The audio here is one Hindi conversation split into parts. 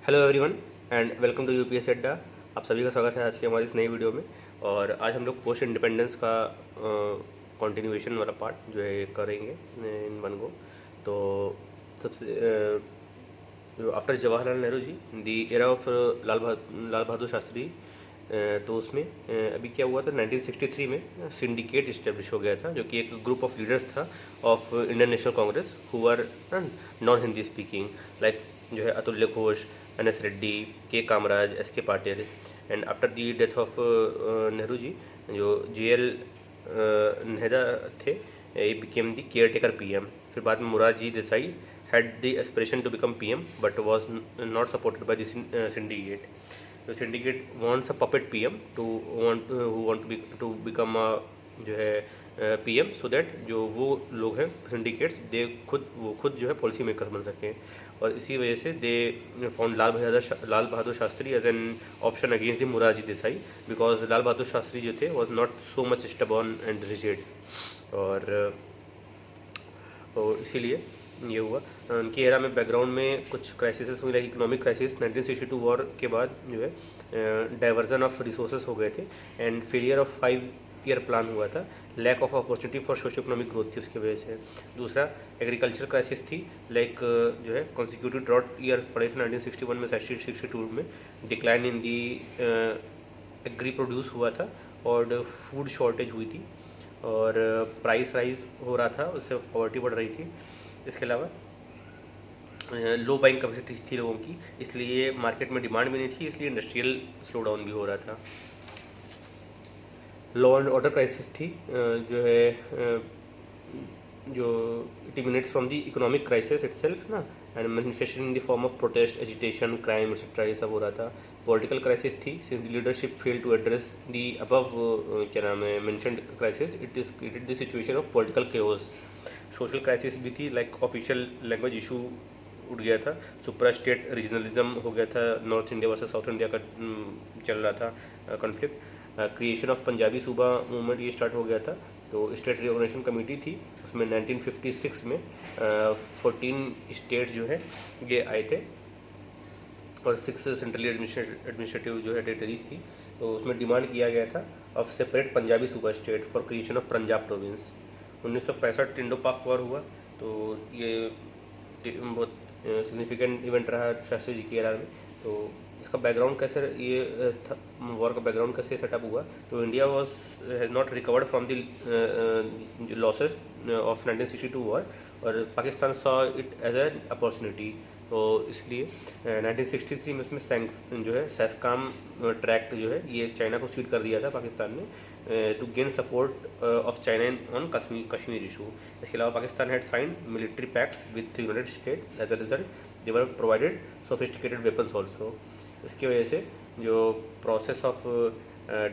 Hello everyone and welcome to UPS अड्डा। आप सभी का स्वागत है आज की हमारी इस नई वीडियो में। और आज हम लोग पोस्ट इंडिपेंडेंस का कंटिन्यूएशन वाला पार्ट जो है करेंगे इन वन गो। तो सबसे जो after Jawaharlal Nehru ji the era of Lal Bahadur Shastri, तो उसमें अभी क्या हुआ था 1963 में सिंडिकेट इस्टेब्लिश हो गया था, जो कि एक ग्रुप ऑफ लीडर्स था of Indian National Congress who are non Hindi speaking, like जो है Atulya Ghosh, N S. Reddy, K Kamaraj, S K. Patil. And after the death of Nehru ji, जो जे.एल. नेहरा थे, ये became the caretaker PM. फिर बाद में Morarji Desai had the aspiration to become PM but was not supported by the syndicate. The syndicate wants a puppet PM who want to become a जो है PM, so that जो वो लोग हैं syndicats दे खुद जो है पॉलिसी मेकर्स बन सकें। और इसी वजह से they found Lal Bahadur Shastri as an option against the Morarji Desai, because Lal Bahadur Shastri जो थे was not so much stubborn and rigid. और इसीलिए ये हुआ। उनकी एरा में बैकग्राउंड में कुछ क्राइसिस हुई, लाइक इकोनॉमिक क्राइसिस 1962 वॉर के बाद जो है डाइवर्जन ऑफ रिसोर्सेज हो गए थे and failure of 5 year plan हुआ था, lack of opportunity for socio economic growth थी उसकी वजह से। दूसरा एग्रीकल्चर क्राइसिस थी, लाइक जो है कॉन्सिक्यूटिव ड्रॉट ईयर पड़े थे 1961 में, 62 में decline in the agri produce हुआ था और फूड शॉर्टेज हुई थी और प्राइस राइज हो रहा था, उससे पॉवर्टी बढ़ रही थी। इसके अलावा लो बाइंग कैपेसिटी थी लोगों की, इसलिए मार्केट में डिमांड भी नहीं थी, इसलिए इंडस्ट्रियल स्लो डाउन भी हो रहा था। लॉ एंड ऑर्डर क्राइसिस थी, जो है जो it emanates from the economic crisis itself ना, and manifested in the form of protest, agitation, crime etcetera, ये सब हो रहा था। पॉलिटिकल क्राइसिस थी, since the leadership fail to address the above क्या नाम है mentioned crisis, it is created the situation of political chaos. Social crisis भी थी, लाइक ऑफिशियल लैंग्वेज इशू उठ गया था, सुपरा स्टेट रीजनलिज्म हो गया था, north India versus south India का चल रहा था कॉन्फ्लिक्ट। क्रिएशन ऑफ पंजाबी सूबा मूवमेंट ये स्टार्ट हो गया था। तो स्टेट रिओर्गनाइजेशन कमेटी थी, उसमें 1956 में 14 स्टेट्स जो है ये आए थे और 6 सेंट्रली एडमिनिस्ट्रेटिव जो है टेरिटरीज थी। तो उसमें डिमांड किया गया था ऑफ सेपरेट पंजाबी सूबा state for creation of Punjab province. 1965 Indo पाक वॉर हुआ, तो ये बहुत सिग्निफिकेंट इवेंट रहा शास्त्री जी की एरा में। तो इसका बैकग्राउंड कैसे, ये वॉर का बैकग्राउंड कैसे सेटअप हुआ, तो India was has not recovered from the losses of 1962 war और Pakistan saw it as an opportunity. तो इसलिए 1963 में उसमें जो है सैसकाम ट्रैक्ट जो है ये चाइना को सीड कर दिया था पाकिस्तान ने, to gain support of China on Kashmir issue. इसके अलावा Pakistan had signed military pacts with 300 state, as a result they were provided sophisticated weapons also. इसकी वजह से जो प्रोसेस ऑफ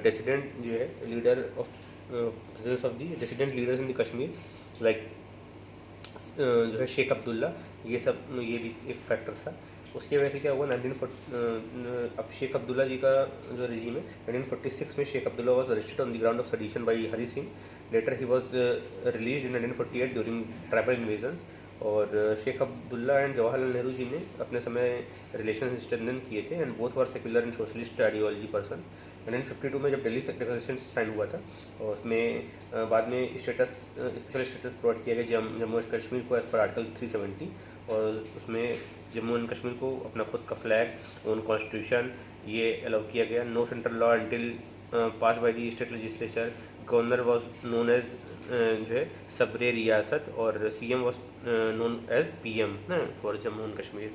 डिसिडेंट जो है leader of presence of the dissident leaders in the Kashmir, like जो है शेख अब्दुल्ला, ये भी एक फैक्टर था। उसकी वजह से क्या हुआ अब शेख अब्दुल्ला जी का जो रजीम है 1946 में Sheikh Abdullah was arrested on the ground of sedition by Hari Singh. Later he was release in 1948 during tribal invasion. और शेख अब्दुल्ला एंड जवाहरलाल नेहरू जी ने अपने समय रिलेशन स्ट्रेंथन किए थे and both were secular and socialist ideology person. 1952 में जब दिल्ली डिक्लेरेशन साइन हुआ था और उसमें बाद में स्पेशल स्टेटस प्रोवाइड किया गया जम्मू एंड कश्मीर को एज पर आर्टिकल 370, और उसमें जम्मू एंड कश्मीर को अपना खुद का फ्लैग, ओन कॉन्स्टिट्यूशन ये अलाउ किया गया। No central law until pass by the state legislature, governor was known as जो है सबरे रियासत, और CM was known as PM ना फॉर जम्मू एंड कश्मीर।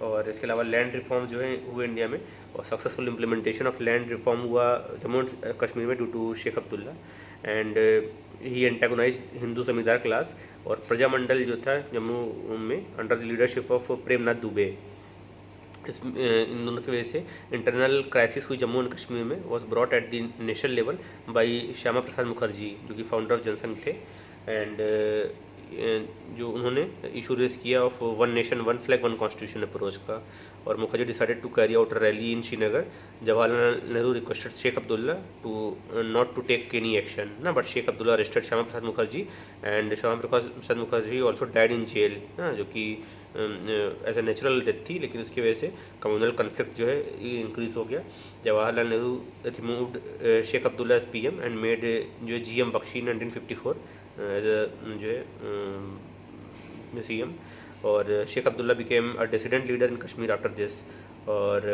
और इसके अलावा लैंड रिफॉर्म जो है हुए इंडिया में, और successful implementation of land reform हुआ जम्मू एंड कश्मीर में due to Sheikh Abdullah. And he antagonise Hindu zamindar class, और प्रजामंडल जो था जम्मू में under the leadership of Premnath Dubey. इन दोनों की वजह से इंटरनल क्राइसिस हुई जम्मू एंड कश्मीर में, was brought at the national level by Shyama Prasad Mukherjee, जो कि फाउंडर ऑफ जनसंघ थे। एंड जो उन्होंने इशू रेस किया of one nation one flag one constitution approach का। और Mukherjee decided to carry out rally in Srinagar. Jawaharlal Nehru requested Sheikh Abdullah to not to take any action ना, but Sheikh Abdullah arrested Shyama Prasad Mukherjee and Shyama Prasad Mukherjee also died in jail ना, जो कि एज ए नेचुरल डेथ थी, लेकिन उसकी वजह से कम्युनल कन्फ्लिक्ट जो है ये इंक्रीज हो गया। Jawaharlal Nehru removed Sheikh Abdullah as PM and made जो है जीएम बख्शी 1954 एज जो है सीएम, और Sheikh Abdullah became a dissident leader in Kashmir after this. और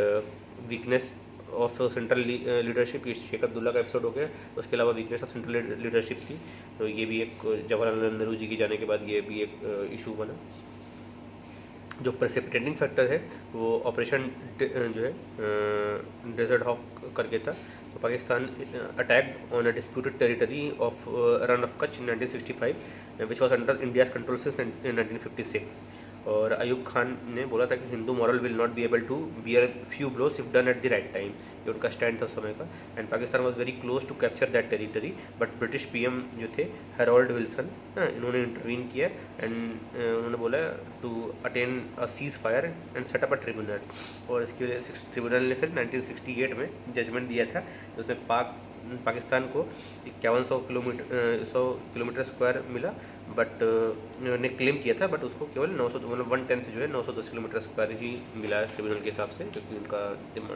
वीकनेस ऑफ सेंट्रल लीडरशिप, ये शेख अब्दुल्ला का एपिसोड हो गया। उसके अलावा वीकनेस ऑफ सेंट्रल लीडरशिप थी, तो ये भी एक जवाहरलाल नेहरू जी के जाने के बाद ये भी एक इशू बना। जो प्रेसिपिटेटिंग फैक्टर है वो ऑपरेशन जो है डेजर्ट हॉक करके था। तो Pakistan attacked on a disputed territory of Rann of Kutch in 1965 which was under India's control since 1956। और अयूब खान ने बोला था कि Hindu morale will not be able to bear few blows if done at the right time, ये उनका स्टैंड था उस समय का। And Pakistan was very close to capture that territory, but British PM जो थे हेरोल्ड विल्सन, इन्होंने इंटरवीन किया एंड उन्होंने बोला to attain a cease fire and set up a tribunal. और इसकी वजह से ट्रिब्यूनल ने फिर 1968 में जजमेंट दिया था, तो उसमें पाकिस्तान को 5100 किलोमीटर स्क्वायर मिला, बट ने क्लेम किया था, बट उसको केवल 900 मतलब 1/10 जो है 910 किलोमीटर स्क्वायर ही मिला ट्रिब्यूनल के हिसाब से, क्योंकि उनका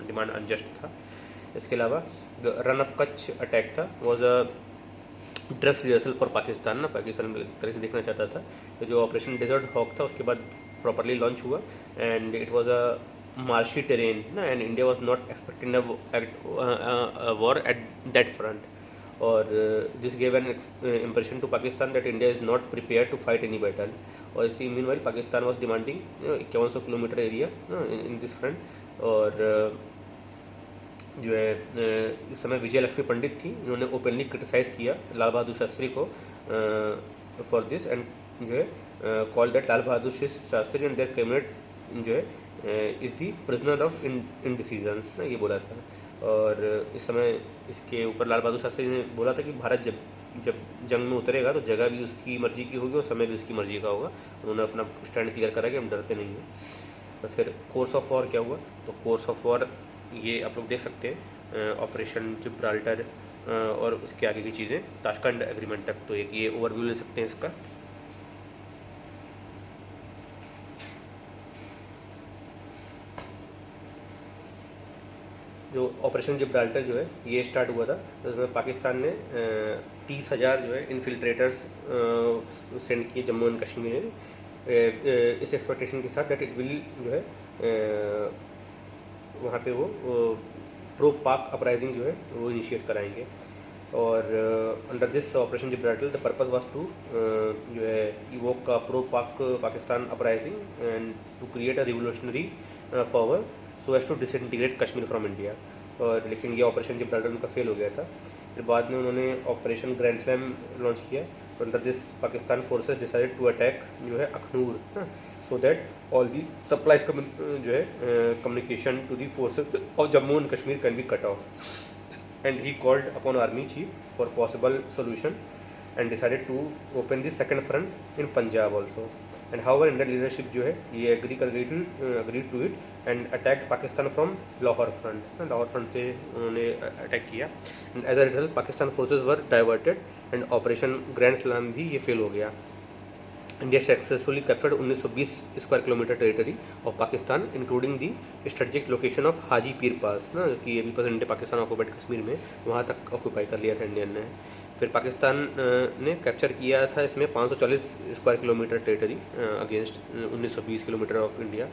डिमांड अनजस्ट था। इसके अलावा रन ऑफ कच्छ अटैक था was a dress rehearsal for Pakistan ना, पाकिस्तान एक तरह से देखना चाहता था। तो जो ऑपरेशन डेजर्ट हॉक था उसके बाद प्रॉपरली लॉन्च हुआ and it was a marshy terrain ना, and India was not expecting a war at that front, और this gave an impression to Pakistan that India is not prepared to fight any battle। और इसी meanwhile Pakistan was demanding 5100 kilometre area in this front। और जो है इस समय विजय लक्ष्मी पंडित थी, इन्होंने ओपनली क्रिटिसाइज़ किया लाल बहादुर शास्त्री को फॉर दिस, एंड जो है call that Lal Bahadur Shastri and their cabinet जो है is the prisoner of indecisions ना, ये बोला था। और इस समय इसके ऊपर लाल बहादुर शास्त्री ने बोला था कि भारत जब जंग में उतरेगा तो जगह भी उसकी मर्जी की होगी और समय भी उसकी मर्जी का होगा। उन्होंने अपना स्टैंड क्लियर करा कि हम डरते नहीं हैं। तो फिर कोर्स ऑफ वॉर क्या हुआ, तो कोर्स ऑफ वॉर ये आप लोग देख सकते हैं, ऑपरेशन जिब्राल्टर और उसके आगे की चीज़ें ताशकंद एग्रीमेंट तक। तो एक ये ओवरव्यू ले सकते हैं इसका। जो ऑपरेशन जिब्राल्टर जो है ये स्टार्ट हुआ था, उसमें पाकिस्तान ने 30,000 जो है इन्फिल्ट्रेटर्स सेंड किए जम्मू एंड कश्मीर में, इस एक्सपेक्टेशन के साथ दैट इट विल जो है वहाँ पे वो प्रो पाक अपराइजिंग जो है वो इनिशिएट कराएंगे। और under this operation Gibraltar the purpose was to जो है इवोक का pro Pak Pakistan uprising and to create a revolutionary forward so as to disintegrate Kashmir from India. और लेकिन ये ऑपरेशन जिब्राल्टर उनका फेल हो गया था। फिर बाद में उन्होंने ऑपरेशन ग्रैंड स्लैम लॉन्च किया। तो under this Pakistan forces decided to attack जो है Akhnoor, so that all the supplies जो है communication to the forces of Jammu and Kashmir can be cut off. And he called upon army chief for possible solution and decided to open the second front in Punjab also. And however Indian leadership जो है ये agree to it and attacked Pakistan from Lahore front. Lahore front से उन्होंने अटैक किया and as a result Pakistan forces were diverted and operation grand slam भी ये फेल हो गया। India successfully captured 1920 square kilometer territory of Pakistan including the strategic location of Haji Pir pass ना, कि ये भी प्रेजेंट पाकिस्तान ऑक्यूपाइड कश्मीर में, वहाँ तक ऑक्यूपाई कर लिया था इंडियन ने। फिर पाकिस्तान ने कैप्चर किया था इसमें 540 square kilometer territory against 1920 kilometre of India.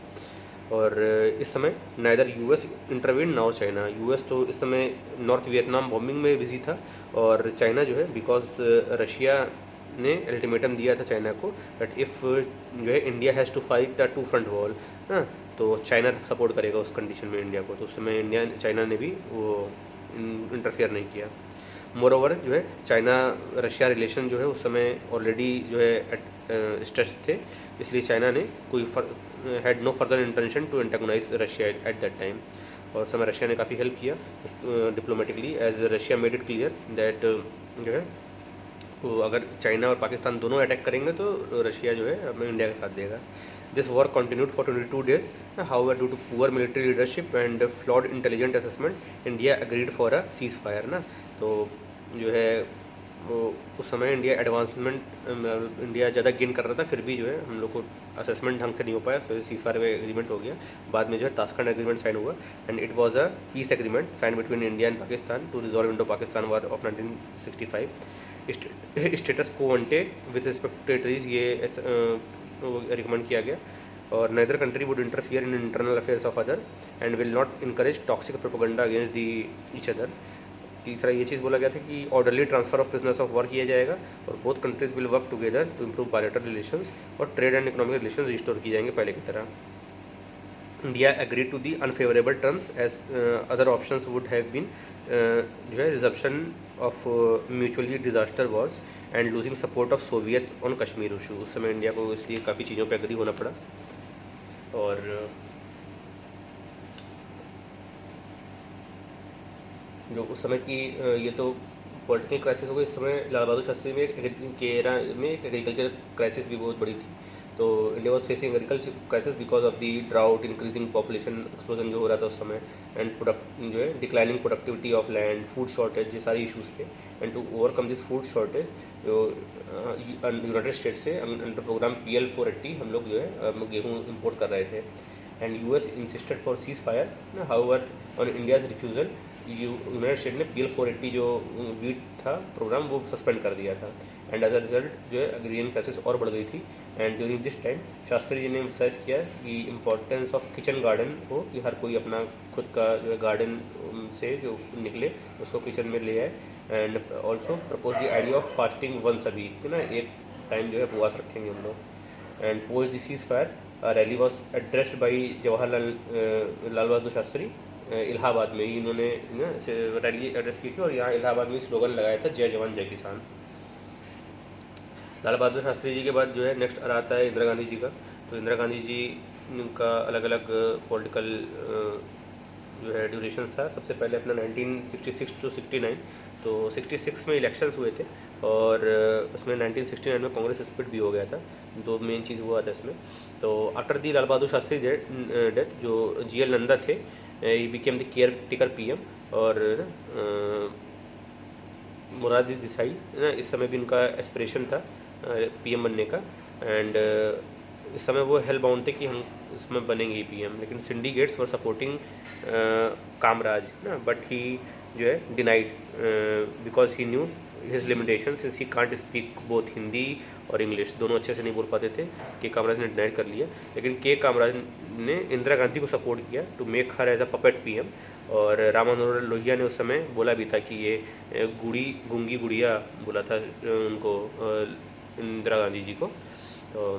और इस समय neither US intervene nor China. US तो इस समय नॉर्थ वियतनाम बॉम्बिंग में बिजी था, और चाइना जो है बिकॉज रशिया ने अल्टीमेटम दिया था चाइना को दैट इफ़ जो है India has to fight a two front war, हाँ, तो चाइना सपोर्ट करेगा उस कंडीशन में इंडिया को। तो उस समय चाइना ने भी वो इंटरफेयर नहीं किया। मोरओवर जो है चाइना रशिया रिलेशन जो है उस समय ऑलरेडी जो है स्ट्रेस थे, इसलिए चाइना ने कोई had no further intention to antagonise Russia at that time. और उस समय रशिया ने काफ़ी हेल्प किया diplomatically, as Russia made it clear that जो है तो अगर चाइना और पाकिस्तान दोनों अटैक करेंगे तो रशिया जो है अपने इंडिया का साथ देगा। This war continued for 22 days, however due to poor military leadership and flawed intelligent assessment India agreed for a cease fire ना। तो जो है वो उस समय इंडिया एडवांसमेंट, इंडिया ज़्यादा गेन कर रहा था, फिर भी जो है हम लोग को असेसमेंट ढंग से नहीं हो पाया, फिर सीफायर में एग्रीमेंट हो गया। बाद में जो है ताशकंद एग्रीमेंट साइन हुआ and it was a peace agreement sign between India and Pakistan to resolve Indo Pakistan war of 1965। Status quo ante with respect to territories ये रिकमेंड किया गया, और neither country would interfere in internal affairs of other and will not encourage toxic propaganda against the each other। तीसरा ये चीज़ बोला गया था कि orderly transfer of business of work किया जाएगा और both countries will work together to improve bilateral relations, और trade and economic relations restore किए जाएंगे पहले की तरह। India agree to the unfavourable terms as other options would have been जो है resumption of mutually disaster wars and losing support of Soviet on Kashmir issue. उस समय इंडिया को इसलिए काफ़ी चीज़ों पर एग्री होना पड़ा। और जो उस समय की ये तो पॉलिटिकल क्राइसिस हो गई। इस समय लाल बहादुर शास्त्री में के एरा में एक एग्रीकल्चर क्राइसिस भी बहुत बड़ी थी। तो India was facing agriculture crisis because of the drought, increasing population explosion जो हो रहा था उस समय, एंड प्रोडक्ट जो है declining productivity of land, food shortage, ये सारे इशूज़ थे। And to overcome this food shortage जो यूनाइटेड स्टेट से अंडर प्रोग्राम PL 480 हम लोग जो है गेहूँ इम्पोर्ट कर रहे थे। And US insisted for cease fire, however on India's refusal United state ने PL 480 जो वीट था प्रोग्राम वो सस्पेंड कर दिया था। एंड एज अ रिजल्ट जो है अग्रियन क्राइसिस और बढ़ गई थी। And during this time Shastri ji ने एम्फसाइज किया कि इम्पोर्टेंस ऑफ किचन गार्डन हो, कि हर कोई अपना खुद का जो है गार्डन से जो निकले उसको किचन में ले आए। And also propose the idea of fasting once a week, है ना, एक टाइम जो है उपवास रखेंगे हम लोग। And post the ceasefire rally was addressed by Jawaharlal Lal Bahadur Shastri Allahabad में ही इन्होंने रैली एड्रेस की थी, और यहाँ इलाहाबाद में स्लोगन लगाया था जय जवान जय किसान। लाल बहादुर शास्त्री जी के बाद जो है नेक्स्ट आता है इंदिरा गांधी जी का। तो इंदिरा गांधी जी का अलग अलग पॉलिटिकल जो है ड्यूरेशंस था। सबसे पहले अपना 1966 टू 69, तो 66 में इलेक्शंस हुए थे, और उसमें 1969 में कांग्रेस स्प्लिट भी हो गया था। दो मेन चीज़ हुआ था इसमें। तो after the Lal Bahadur Shastri death जो GL नंदा थे, he became the care taker PM, और मुरारजी देसाई ना इस समय भी उनका एस्पिरेशन था PM बनने का। एंड इस समय वो हेल बाउंड थे कि हम इसमें बनेंगे PM, लेकिन सिंडिकेट्स वर सपोर्टिंग कामराज ना, बट ही जो है denied because he new his limitation since he can't speak both Hindi और इंग्लिश, दोनों अच्छे से नहीं बोल पाते थे। के कामराज ने डिनाइड कर लिया, लेकिन के कामराज ने इंदिरा गांधी को सपोर्ट किया to make her as a puppet PM। और राम मनोहर लोहिया ने उस समय बोला भी था कि ये गूंगी गुड़िया बोला था उनको इंदिरा गांधी जी को। तो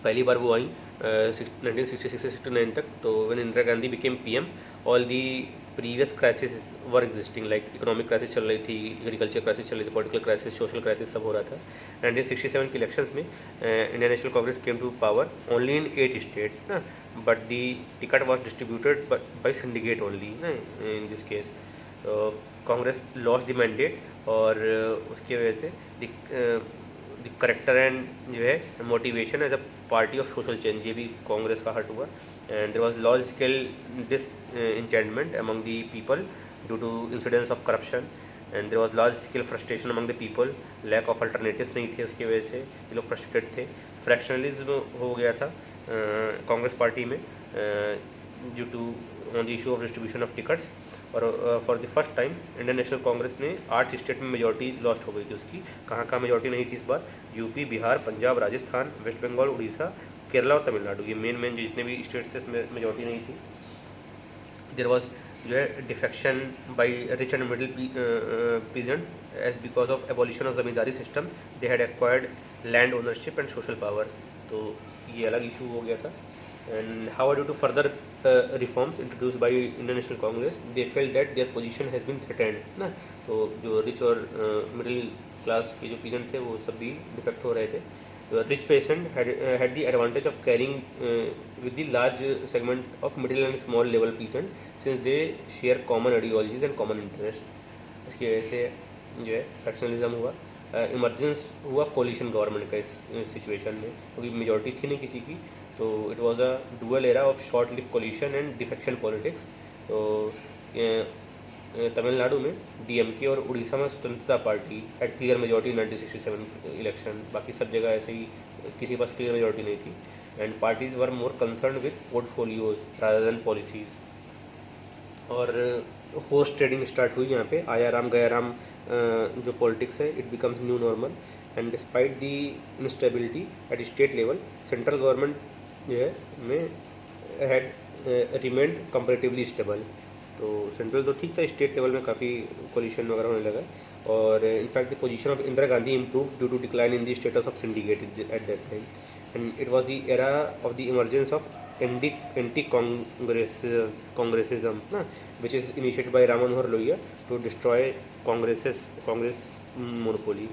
पहली बार वो आई 1966 से 69 तक। तो when Indira Gandhi became PM, all the previous crisis were existing, like economic crisis चल रही थी, एग्रीकल्चर क्राइसिस चल रही थी, पॉलिटिकल क्राइसिस, सोशल क्राइसिस सब हो रहा था। 1967 के इलेक्शंस में Indian National Congress came to power only in 8 state ना, but the ticket was distributed by syndicate only ना in this case. Congress loss the mandate, और उसकी वजह से द करेक्टर एंड जो है motivation as a party of social change, ये भी कांग्रेस का हट हुआ। And there was large scale disenchantment among the people due to incidents of corruption, and there was large scale frustration among the people, lack of alternatives नहीं थे, उसकी वजह से ये लोग फ्रस्ट्रेटेड थे। फ्रैक्शनलिज्म हो गया था कांग्रेस पार्टी में due to on the issue of distribution of tickets. और for the first time Indian National Congress ने 8 स्टेट में मेजॉरिटी लॉस्ट हो गई थी उसकी। कहाँ मेजॉरिटी नहीं थी इस बार? यूपी, बिहार, पंजाब, राजस्थान, वेस्ट बंगाल, उड़ीसा, केरला और तमिलनाडु, ये मेन जो जितने भी स्टेट्स थे इसमें मेजॉरिटी नहीं थी। देयर वाज जो है defection by rich and middle peasants as because of abolition of zamindari system, they had acquired land ownership and social power, तो ये अलग इशू हो गया था। And however, due to further reforms introduced by Indian National Congress, they felt that their position has been threatened ना, तो जो रिच और मिडिल क्लास के जो पीजेंट थे वो सब भी डिफेक्ट हो रहे थे। Rich patient had the advantage of carrying with the large segment of middle and small level peasant since they share common ideologies and common interest। इसकी वजह से जो है फ्रैक्शनलिज्म हुआ, इमरजेंस हुआ कोलिशन गवर्नमेंट का इस सिचुएशन में, क्योंकि मेजॉरिटी थी नहीं किसी की। तो it was a dual era of short live coalition and defection politics. तो तमिलनाडु में डीएमके और उड़ीसा में Swatantrata party had clear majority in 1967 election. बाकी सब जगह ऐसे ही किसी के पास क्लियर मेजॉरिटी नहीं थी। And parties were more concern with portfolios rather than policies. और हॉर्स ट्रेडिंग स्टार्ट हुई यहाँ पे, आया राम गया राम जो पॉलिटिक्स है, it becomes new normal. And despite the instability at state level, central government जो है में हैड रिमेंड कंपेरेटिवली स्टेबल। तो सेंट्रल तो ठीक था, स्टेट लेवल में काफ़ी कोलिशन वगैरह होने लगा। और in fact the position of Indira Gandhi improve due to decline in the status of syndicate at that time. And it was the era of the emergence of anti Congressism ना, which is initiated by Ram Manohar Lohia to destroy Congress monopoly.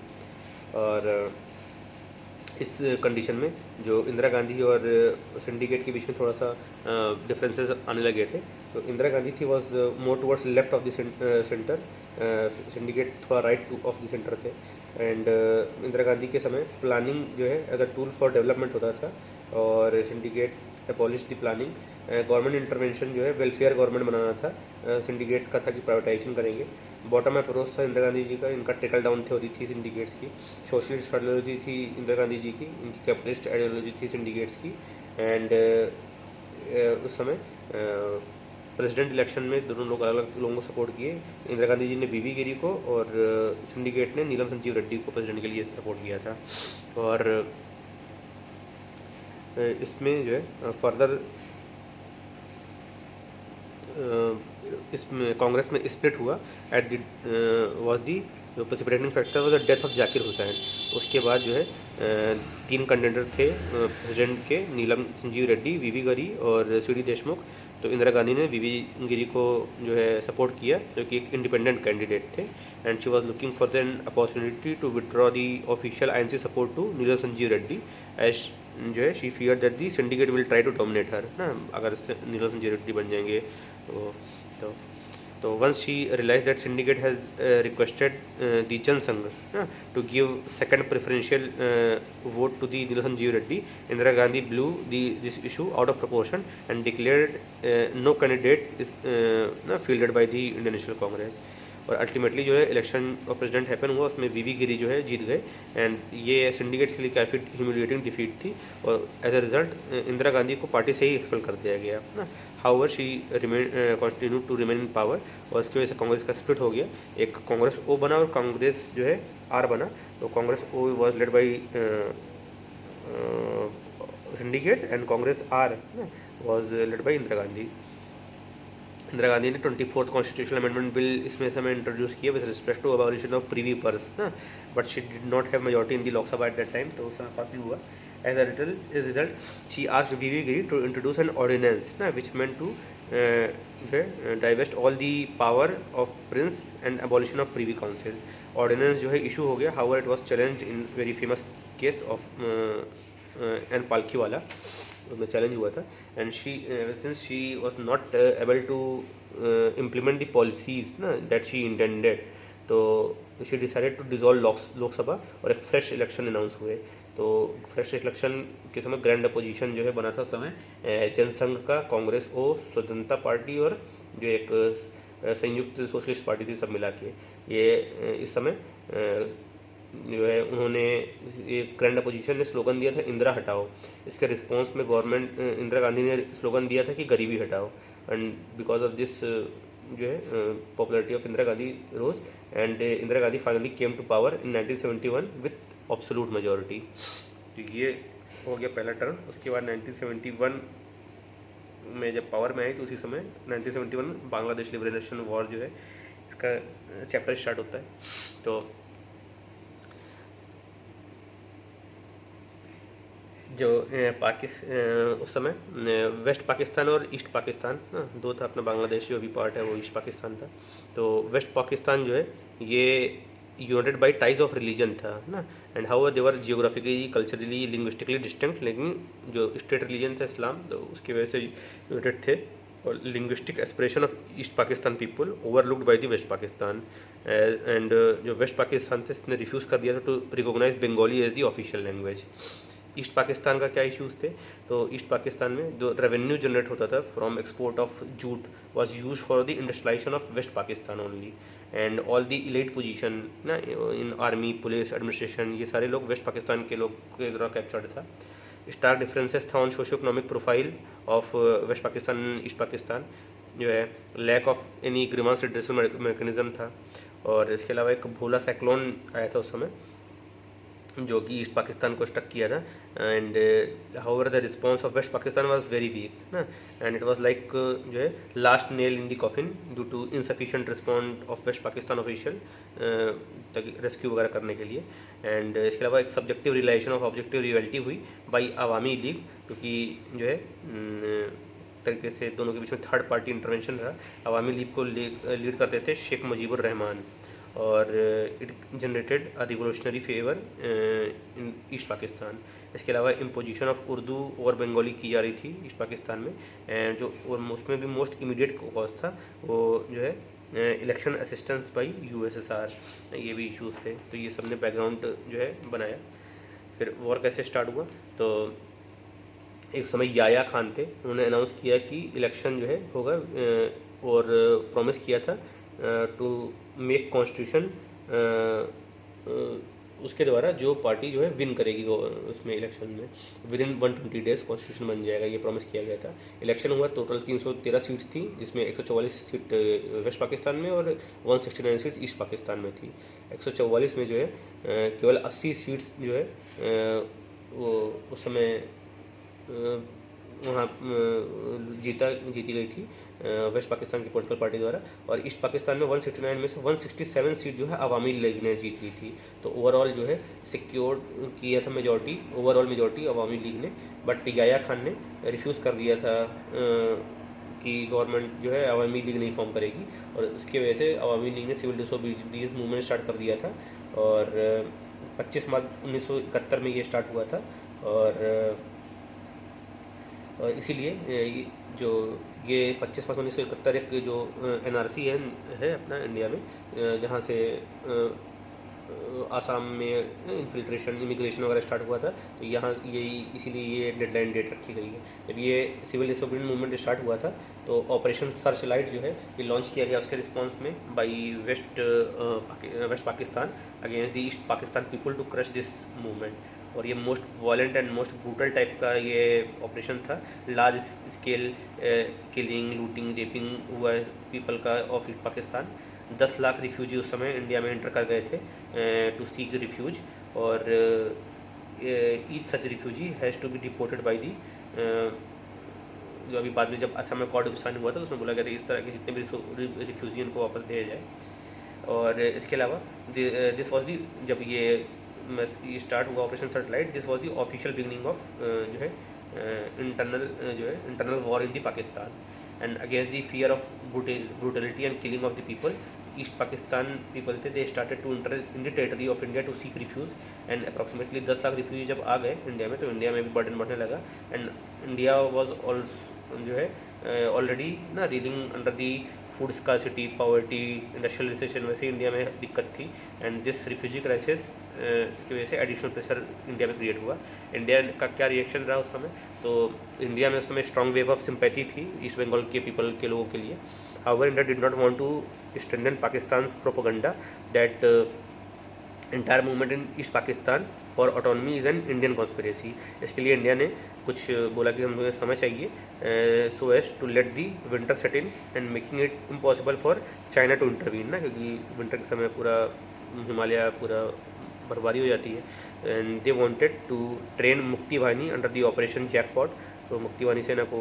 और इस कंडीशन में जो इंदिरा गांधी और सिंडिकेट के बीच में थोड़ा सा डिफरेंसेस आने लगे थे। तो इंदिरा गांधी थी was more towards left of the center, syndicate थोड़ा राइट ऑफ द सेंटर थे। एंड इंदिरा गांधी के समय प्लानिंग जो है as a tool for development होता था, और syndicate abolish the planning. Government intervention जो है वेलफेयर गवर्नमेंट बनाना था, सिंडिकेट्स का था कि प्राइवेटाइजेशन करेंगे। बॉटम अप अप्रोच था इंदिरा गांधी जी का, इनका टेकल डाउन थ्योरी थी सिंडिकेट्स की। सोशलिस्ट आइडियोलॉजी थी इंदिरा गांधी जी की, इनकी कैपिटलिस्ट आइडियोलॉजी थी सिंडिकेट्स की। एंड उस समय प्रेसिडेंट इलेक्शन में दोनों लोग अलग अलग लोगों को सपोर्ट किए। इंदिरा गांधी जी ने वीवी गिरी को, और सिंडिकेट ने नीलम संजीव रेड्डी को प्रेसिडेंट के लिए सपोर्ट किया था। और इसमें जो है फर्दर इसमें कांग्रेस में स्प्लिट हुआ। एट द वाज दी जो precipitating factor was the death of Zakir Hussain. उसके बाद जो है 3 कंटेंडर थे प्रेसिडेंट के, नीलम संजीव रेड्डी, वीवी गिरी और सीडी देशमुख। तो इंदिरा गांधी ने वीवी गिरी को जो है सपोर्ट किया, जो कि एक इंडिपेंडेंट कैंडिडेट थे। And she was looking for an opportunity to withdraw the official INC support to Neelam Sanjiva Reddy, as जो है she fear that the syndicate will try to dominate her ना, अगर नीलम संजीव रेड्डी बन जाएंगे तो once she realized that syndicate has requested the Jan Sangh to give second preferential vote to the Neela Sanjeev Reddy, Indira Gandhi blew this issue out of proportion and declared no candidate is fielded by the Indian National Congress. और अल्टीमेटली जो है इलेक्शन ऑफ प्रेसिडेंट हैपन हुआ, उसमें वीवी गिरी जो है जीत गए। एंड ये सिंडिकेट के लिए काफ़ी ह्यूमिलिएटिंग डिफीट थी, और as a result Indira Gandhi को पार्टी से ही एक्सपेल कर दिया गया ना। However she continue to remain in power, और इसकी वजह से कांग्रेस का स्प्लिट हो गया। एक कांग्रेस ओ बना और कांग्रेस जो है आर बना। तो Congress O was led by syndicates and Congress R was led by Indira Gandhi. Indira Gandhi ने 24th कॉन्स्टिट्यूशनल अमेंडमेंट बिल इसमें समय इंट्रोड्यूस किया with respect to abolition of privy purse ना, but she did not have majority in the Lok Sabha at that time, तो उसमें पास नहीं हुआ। As a result she asked V V Giri to introduce an ordinance ना, which meant to divest all the power of prince and abolition of privy council. Ordinance जो है इशू हो गया, however it was challenge in very famous case of N Palkhivala, उसमें चैलेंज हुआ था। And she since she was not able to implement the policies ना दैट शी इंटेंडेड, तो she decided to dissolve Lok Sabha और एक फ्रेश इलेक्शन अनाउंस हुए। तो फ्रेश इलेक्शन के समय ग्रैंड अपोजिशन जो है बना था उस समय जनसंघ का, कांग्रेस ओ, स्वतंत्रता पार्टी और जो एक संयुक्त सोशलिस्ट पार्टी थी, सब मिला के। ये इस समय जो है उन्होंने एक ग्रैंड अपोजिशन ने स्लोगन दिया था इंदिरा हटाओ। इसके रिस्पॉन्स में गवर्नमेंट इंदिरा गांधी ने स्लोगन दिया था कि गरीबी हटाओ। एंड बिकॉज ऑफ दिस जो है popularity of Indira Gandhi rose, and Indira Gandhi finally came to power in 1971 with absolute majority. तो ये हो गया पहला टर्म। उसके बाद 1971 में जब पावर में आई तो उसी समय 1971 बांग्लादेश लिबरेशन वॉर जो है इसका चैप्टर स्टार्ट होता है। तो जो उस समय वेस्ट पाकिस्तान और ईस्ट पाकिस्तान ना दो था, अपना बांग्लादेश जो भी पार्ट है वो ईस्ट पाकिस्तान था। तो वेस्ट पाकिस्तान जो है ये united by ties of religion था ना, and how they were geographically, culturally, linguistically distinct, लेकिन जो स्टेट रिलीजन था इस्लाम, तो उसकी वजह से यूनाइटेड थे। और linguistic aspiration of east Pakistan people overlooked by the west Pakistan, and जो वेस्ट पाकिस्तान थे इसने रिफ्यूज़ कर दिया था to recognise Bengali as the official language. East Pakistan का क्या इश्यूज़ थे, तो ईस्ट पाकिस्तान में जो रेवेन्यू जनरेट होता था from export of jute was use for the industrialisation of west Pakistan only, and all the elite position ना इन आर्मी पुलिस एडमिनिस्ट्रेशन, ये सारे लोग वेस्ट पाकिस्तान के लोग के द्वारा कैप्चर्ड था। स्टार्क डिफरेंसेस था on socio economic profile of west Pakistan and east Pakistan, जो है lack of any grievance redressal mechanism था। और इसके अलावा एक भोला साइक्लोन आया था उस समय जो कि ईस्ट पाकिस्तान को स्टक किया था, and however the response of west Pakistan was very weak ना, एंड इट वाज लाइक जो है last nail in the coffin due to insufficient respond of west Pakistan official rescue वगैरह करने के लिए। एंड इसके अलावा एक subjective relation of objective reality हुई बाई अवामी लीग, क्योंकि जो है तरीके से दोनों के बीच में थर्ड पार्टी इंटरवेंशन रहा। अवामी लीग को लीड करते थे शेख मुजीबुर रहमान, और it generated a revolutionary favour in east Pakistan. इसके अलावा इम्पोजिशन ऑफ उर्दू और बंगाली की जा रही थी ईस्ट पाकिस्तान में, एंड जो और उसमें भी मोस्ट इमीडिएट कॉज था वो जो है इलेक्शन असिस्टेंस बाई यूएसएसआर, ये भी इश्यूज़ थे। तो ये सब ने बैकग्राउंड जो है बनाया। फिर वॉर कैसे स्टार्ट हुआ, तो एक समय याया खान थे, उन्होंने अनाउंस किया कि इलेक्शन जो है होगा, और प्रॉमिस किया था टू मेक कॉन्स्टिट्यूशन, उसके द्वारा जो पार्टी जो है विन करेगी वो उसमें इलेक्शन में विद इन 120 डेज कॉन्स्टिट्यूशन बन जाएगा, ये प्रॉमिस किया गया था। इलेक्शन हुआ, टोटल 313 सीट्स थी, जिसमें 144 सीट वेस्ट पाकिस्तान में और 169 सीट्स ईस्ट पाकिस्तान में थी। 144 में जो है केवल 80 सीट्स जो है वो उस समय वहाँ जीती गई थी वेस्ट पाकिस्तान की पॉलिटिकल पार्टी द्वारा, और ईस्ट पाकिस्तान में 169 में से 167 सीट जो है अवामी लीग ने जीत ली थी। तो ओवरऑल जो है सिक्योर किया था मेजॉरिटी, ओवरऑल मेजॉरिटी अवामी लीग ने, बट याया खान ने रिफ्यूज़ कर दिया था कि गवर्नमेंट जो है अवामी लीग नहीं फॉर्म करेगी, और उसकी वजह से अवामी लीग ने सिविल डिसोबीडियंस मूवमेंट स्टार्ट कर दिया था, और 25 मार्च 1971 में ये स्टार्ट हुआ था। और इसीलिए जो ये 25 मार्च 1971 एक जो एनआरसी है अपना इंडिया में, जहाँ से आसाम में इन्फिल्ट्रेशन इमिग्रेशन वगैरह स्टार्ट हुआ था, तो यहाँ यही इसीलिए ये डेडलाइन डेट रखी गई है। जब ये सिविल डिसोबीडियंस मूवमेंट स्टार्ट हुआ था तो ऑपरेशन सर्च लाइट जो है ये लॉन्च किया गया उसके रिस्पॉन्स में by west Pakistan against the east Pakistan people to crush this movement. और ये most violent and most brutal type का ये ऑपरेशन था। Large scale killing looting raping हुआ है पीपल का of east Pakistan. 10 lakh refugee उस समय इंडिया में एंटर कर गए थे टू सीक रिफ्यूज, और each such refugee has to be deported by the, जो अभी बाद में जब असम में अकॉर्ड साइन हुआ था तो उसमें बोला गया था इस तरह के जितने भी रिफ्यूजी उनको वापस भेजा जाए। और इसके अलावा दिस वॉज दी, जब ये स्टार्ट हुआ operation satellite, this was the official beginning of जो है internal war in the Pakistan and against the fear of brutality and killing of the people. East Pakistan people थे, they started to enter in the territory of India to seek refuge, and approximately 10 lakh refugee जब आ गए इंडिया में तो इंडिया में भी बर्डन बढ़ने लगा। एंड इंडिया वॉज जो है ऑलरेडी ना reeling under the food scarcity poverty industrial recession, वैसे इंडिया में दिक्कत थी। एंड दिस रिफ्यूजी क्राइसिस की वजह से एडिशनल प्रेशर इंडिया में क्रिएट हुआ। इंडिया का क्या रिएक्शन रहा उस समय, तो इंडिया में उस समय स्ट्रॉन्ग वेव ऑफ सिंपैथी थी ईस्ट बंगाल के पीपल के लोगों के लिए। However India did not want to strengthen Pakistan propaganda that entire movement in east Pakistan for autonomy is an Indian conspiracy. इसके लिए इंडिया ने कुछ बोला कि हमें समय चाहिए so as to let the winter set in and making it impossible for China to intervene ना, क्योंकि विंटर के समय पूरा हिमालय पूरा बर्फबारी हो जाती है। And they wanted to train Mukti Vahini under the operation jackpot, तो मुक्ति वाहिनी सेना को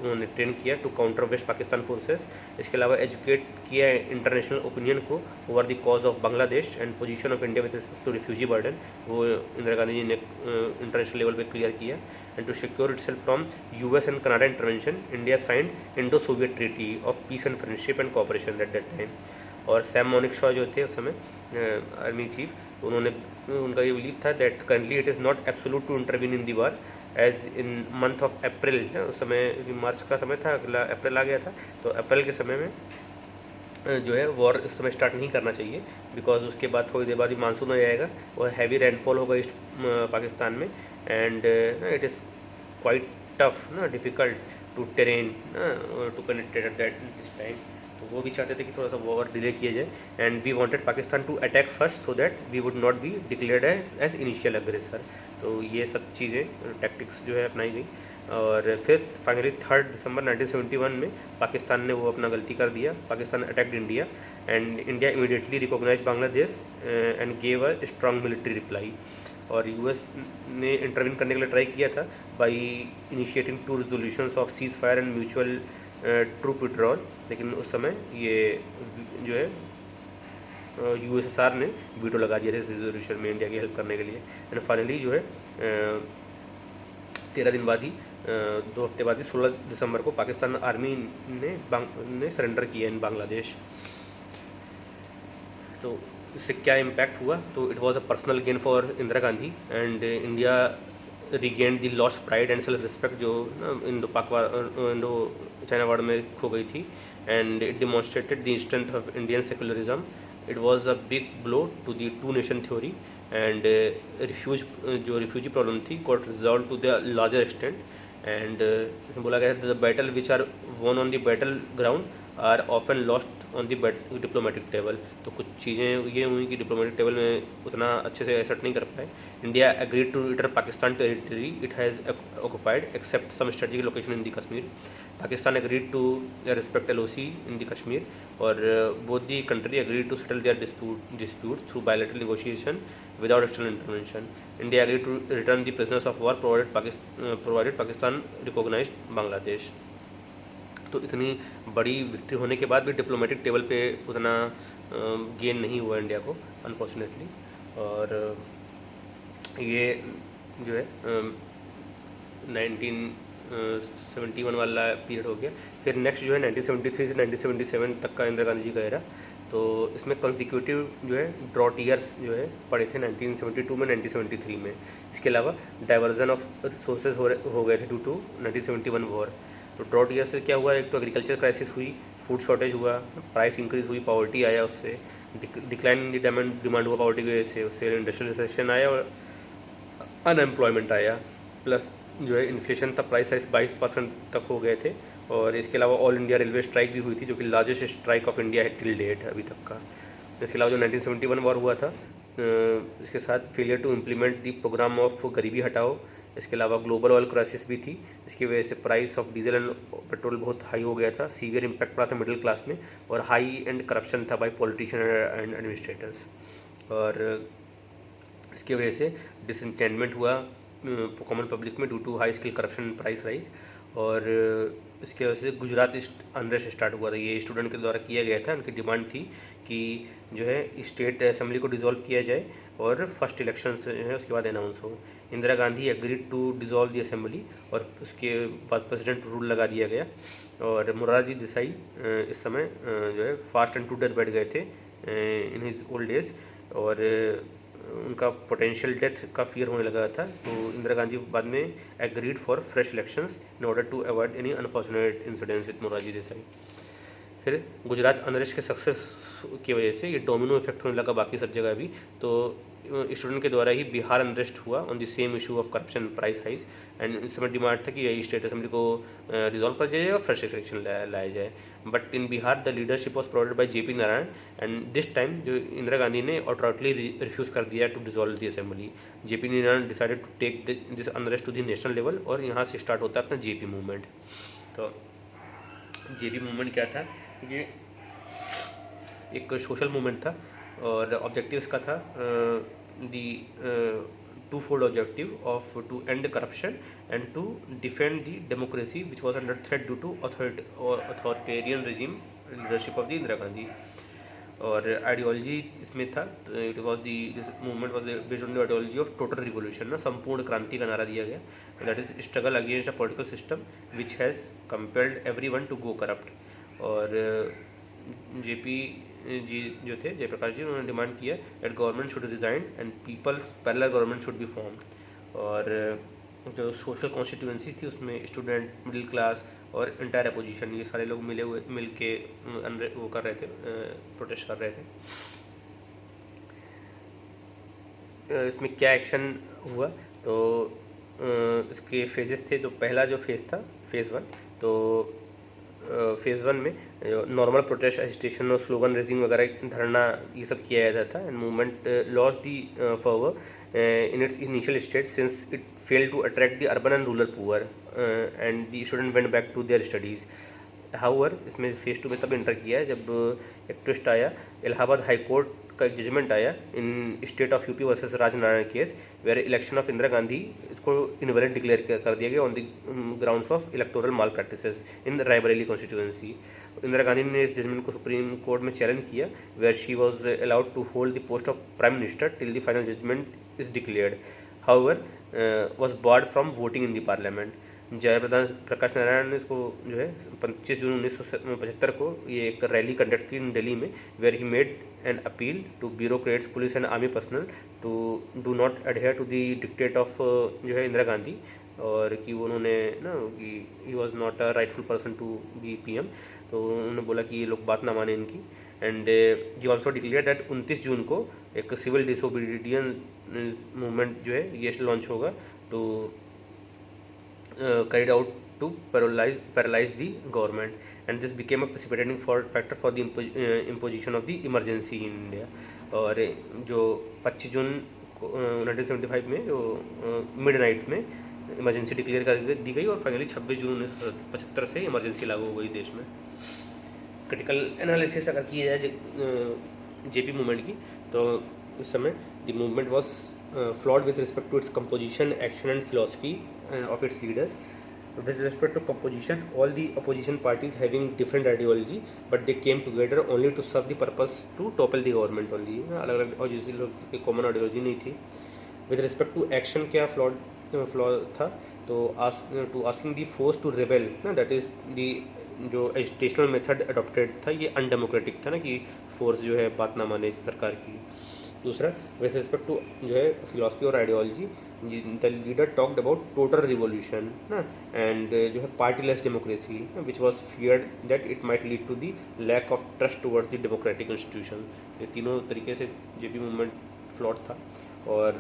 उन्होंने ट्रेन किया to counter West Pakistan forces. इसके अलावा एजुकेट किया इंटरनेशनल ओपिनियन को over the cause of Bangladesh and position of India with respect to refugee burden, वो इंदिरा गांधी जी ने इंटरनेशनल लेवल पे क्लियर किया। And to secure itself from US and Canada intervention India signed Indo Soviet treaty of peace and friendship and cooperation at that time. और सैम मानेकशॉ जो थे उस समय आर्मी चीफ, उनका ये बिलीव था that currently it is not absolute to intervene in the war as in month of April, उस समय मार्च का समय था, अगला अप्रैल आ गया था, तो अप्रैल के समय में जो है वॉर इस समय स्टार्ट नहीं करना चाहिए, बिकॉज उसके बाद थोड़ी देर बाद ही मानसून हो जाएगा और हैवी रेनफॉल होगा ईस्ट पाकिस्तान में, and it is quite tough, difficult to terrain to penetrate at that this time. तो वो भी चाहते थे कि थोड़ा सा वॉर डिले किया जाए, and we wanted Pakistan to attack first so that we would not be declared as initial aggressor. तो ये सब चीज़ें टैक्टिक्स जो है अपनाई गई, और फिर फाइनली 3 दिसंबर 1971 में पाकिस्तान ने वो अपना गलती कर दिया। Pakistan attacked India and India immediately recognize Bangladesh and gave a strong military reply. और यूएस ने इंटरवीन करने के लिए ट्राई किया था by initiating 2 resolutions of cease fire and mutual troop withdrawal, लेकिन उस समय ये जो है यूएसएसआर ने वीटो लगा दिया था इस रेजोल्यूशन में इंडिया की हेल्प करने के लिए। एंड फाइनली जो है 13 दिन बाद ही 2 हफ्ते बाद ही 16 दिसंबर को पाकिस्तान आर्मी ने सरेंडर किया इन बांग्लादेश। तो इससे क्या इम्पैक्ट हुआ, तो it was a personal gain for Indira Gandhi and India regained the lost pride and self respect जो इंडो चाइना वार में खो गई थी, and it demonstrated the strength of Indian secularism. It was a big blow to the 2 nation theory and जो रिफ्यूजी प्रॉब्लम थी got resolve to the larger extent. And बोला गया the battle which are won on the battle ground are often lost on the diplomatic table. तो कुछ चीज़ें ये हुई कि डिप्लोमेटिक टेबल में उतना अच्छे से एसेट नहीं कर पाए। India agreed to return Pakistan territory it has occupied except some strategic location in the Kashmir. Pakistan agreed to respect LOC in the Kashmir, और both the country agreed to settle their dispute through bilateral negotiation without external intervention. India agreed to return the prisoners of war provided Pakistan recognized Bangladesh. तो इतनी बड़ी विक्ट्री होने के बाद भी डिप्लोमेटिक टेबल पे उतना गेन नहीं हुआ इंडिया को अनफॉर्चुनेटली। और ये जो है 1971 वाला पीरियड हो गया। फिर नेक्स्ट जो है 1973 से 1977 तक का इंदिरा गांधी जी का एरा। तो इसमें कंसिक्यूटिव जो है ड्रॉट ईयर्स जो है पड़े थे 1972 में 1973 में। इसके अलावा डाइवर्जन ऑफ रिसोर्सेज हो गए थे ड्यू टू 1971 वॉर। तो ड्रॉट ईयर से क्या हुआ, एक तो एग्रीकल्चर क्राइसिस हुई, फूड शॉर्टेज हुआ, प्राइस इंक्रीज हुई, पॉवर्टी आया, उससे डिक्लाइन इन डिमांड हुआ पॉवर्टी की वजह से, उससे इंडस्ट्रियल रिसेशन आया और अनएम्प्लॉयमेंट आया, प्लस जो है इन्फ्लेशन था, प्राइस साइज 22% तक हो गए थे। और इसके अलावा ऑल इंडिया रेलवे स्ट्राइक भी हुई थी जो कि लार्जेस्ट स्ट्राइक ऑफ इंडिया है टिल डेट अभी तक का। इसके अलावा जो 1971 वॉर हुआ था इसके साथ failure to implement the program of गरीबी हटाओ। इसके अलावा ग्लोबल ऑयल क्राइसिस भी थी, इसकी वजह से price of diesel and petrol बहुत हाई हो गया था, सीवियर इम्पैक्ट पड़ा था मिडिल क्लास में, और हाई एंड करप्शन था बाय पॉलिटिशियन एंड एडमिनिस्ट्रेटर्स। और इसकी वजह से डिसइंटेंटमेंट हुआ कॉमन पब्लिक में due to high scale corruption price rise. और इसके वजह से गुजरात अनरेस्ट स्टार्ट हुआ था, ये स्टूडेंट के द्वारा किया गया था। उनकी डिमांड थी कि जो है स्टेट असेंबली को डिसॉल्व किया जाए और फर्स्ट इलेक्शन जो है उसके बाद अनाउंस हो। Indira Gandhi agreed to dissolve the assembly और उसके बाद प्रेसिडेंट रूल लगा दिया गया। और मोरारजी देसाई इस समय जो है फास्ट एंड टू डेथ बैठ गए थे इन हिज ओल्ड एज, और उनका पोटेंशियल डेथ का फियर होने लगा था। तो इंदिरा गांधी बाद में agreed for fresh elections in order to avoid any unfortunate incidents with Morarji Desai. फिर गुजरात अनरेस्ट के सक्सेस की वजह से ये डोमिनो इफेक्ट होने लगा बाकी सब जगह भी। तो स्टूडेंट के द्वारा ही बिहार अनरेस्ट हुआ on the same issue of corruption price rise, and इस समय डिमांड था कि यही स्टेट असेंबली को रिजॉल्व कर दिया जाए और फ्रेश इलेक्शन लाया जाए। But in Bihar the leadership was provided by JP Narayan, and this time जो इंदिरा गांधी ने ऑटोमेटिकली रिफ्यूज कर दिया to dissolve the assembly. JP Narayan decided to take this unrest to the national level, और यहाँ से स्टार्ट होता है अपना JP मूवमेंट। तो JP मूवमेंट क्या था, ये एक सोशल मूवमेंट था और ऑब्जेक्टिव इसका था the two fold objective of to end corruption and to defend the democracy which was under threat due to authoritarian regime leadership of the Indira Gandhi. और आइडियोलॉजी इसमें था, it was the this movement was based on the ideology of total revolution ना, संपूर्ण क्रांति का नारा दिया गया, that is struggle against a political system which has compelled everyone to go corrupt. और JP जी जो थे जयप्रकाश जी, उन्होंने डिमांड किया that government should resign and peoples parallel government should be formed. और जो सोशल कॉन्स्टिट्यूएंसी थी उसमें स्टूडेंट, मिडिल क्लास और इंटायर अपोजिशन, ये सारे लोग मिल के वो कर रहे थे, प्रोटेस्ट कर रहे थे। इसमें क्या एक्शन हुआ, तो इसके फेजेस थे। तो पहला जो फेज़ था फेज़ 1, तो फेज़ 1 में नॉर्मल प्रोटेस्ट, एजिटेशन और स्लोगन रेजिंग वगैरह, धरना, ये सब किया जाता था। And movement lost the forward in its initial stage since it fail to attract the urban and rural poor and the student went back to their studies. However इसमें फेज़ 2 में तब एंटर किया है जब एक ट्विस्ट आया। इलाहाबाद हाई कोर्ट का एक जजमेंट आया in state of UP versus Raj Narain case, where election of Indira Gandhi इसको इनवैलिड डिक्लेयर कर दिया गया on the grounds of electoral malpractices in Rae Bareli constituency. Indira Gandhi ने इस जजमेंट को सुप्रीम कोर्ट में चैलेंज किया, where she was allowed to hold the post of prime minister till the final judgment is declared. However was barred from voting in the parliament. Jayaprakash Prakash Narayan ने इसको जो है 25 जून 1975 को ये एक रैली कंडक्ट की इन दिल्ली में, where he made an appeal to bureaucrats, police and army personnel to do not adhere to the dictate of जो है इंदिरा गांधी, और कि उन्होंने ना कि he was not a rightful person to be PM. तो उन्होंने बोला कि ये लोग बात ना माने इनकी। And he also declare that 29 जून को एक सिविल डिसोबीडियंस मूवमेंट जो है ये लॉन्च होगा to carried out to paralyze the government, and this became a precipitating factor for the imposition of the emergency in India। और जो 25 जून 1975 में जो मिडनाइट में इमरजेंसी डिक्लेयर कर दी गई, और फाइनली 26 जून 1975 से इमरजेंसी लागू हो गई देश में। क्रिटिकल एनालिसिस अगर किया जाए जेपी मूवमेंट की, तो उस समय the movement was flawed with respect to its composition, action and philosophy of its leaders. With respect to composition, all the opposition parties having different ideology, but they came together only to serve the purpose to topple the government only। अलग अलग और जिस लोग की कॉमन आइडियोलॉजी नहीं थी। With respect to action क्या फ्लॉ था, तो to asking the force to rebel ना, that is the जो एजिटेशनल मेथड अडॉप्टेड था ये अनडेमोक्रेटिक था ना, कि फोर्स जो है बात ना माने सरकार की। दूसरा, विद रिस्पेक्ट टू जो है फिलॉसफी और ideology, the leader talked about total revolution ना, एंड जो है partyless democracy, which was feared that it might lead to the lack of trust towards the democratic institution. ये तीनों तरीके से जेपी मूवमेंट फ्लॉट था। और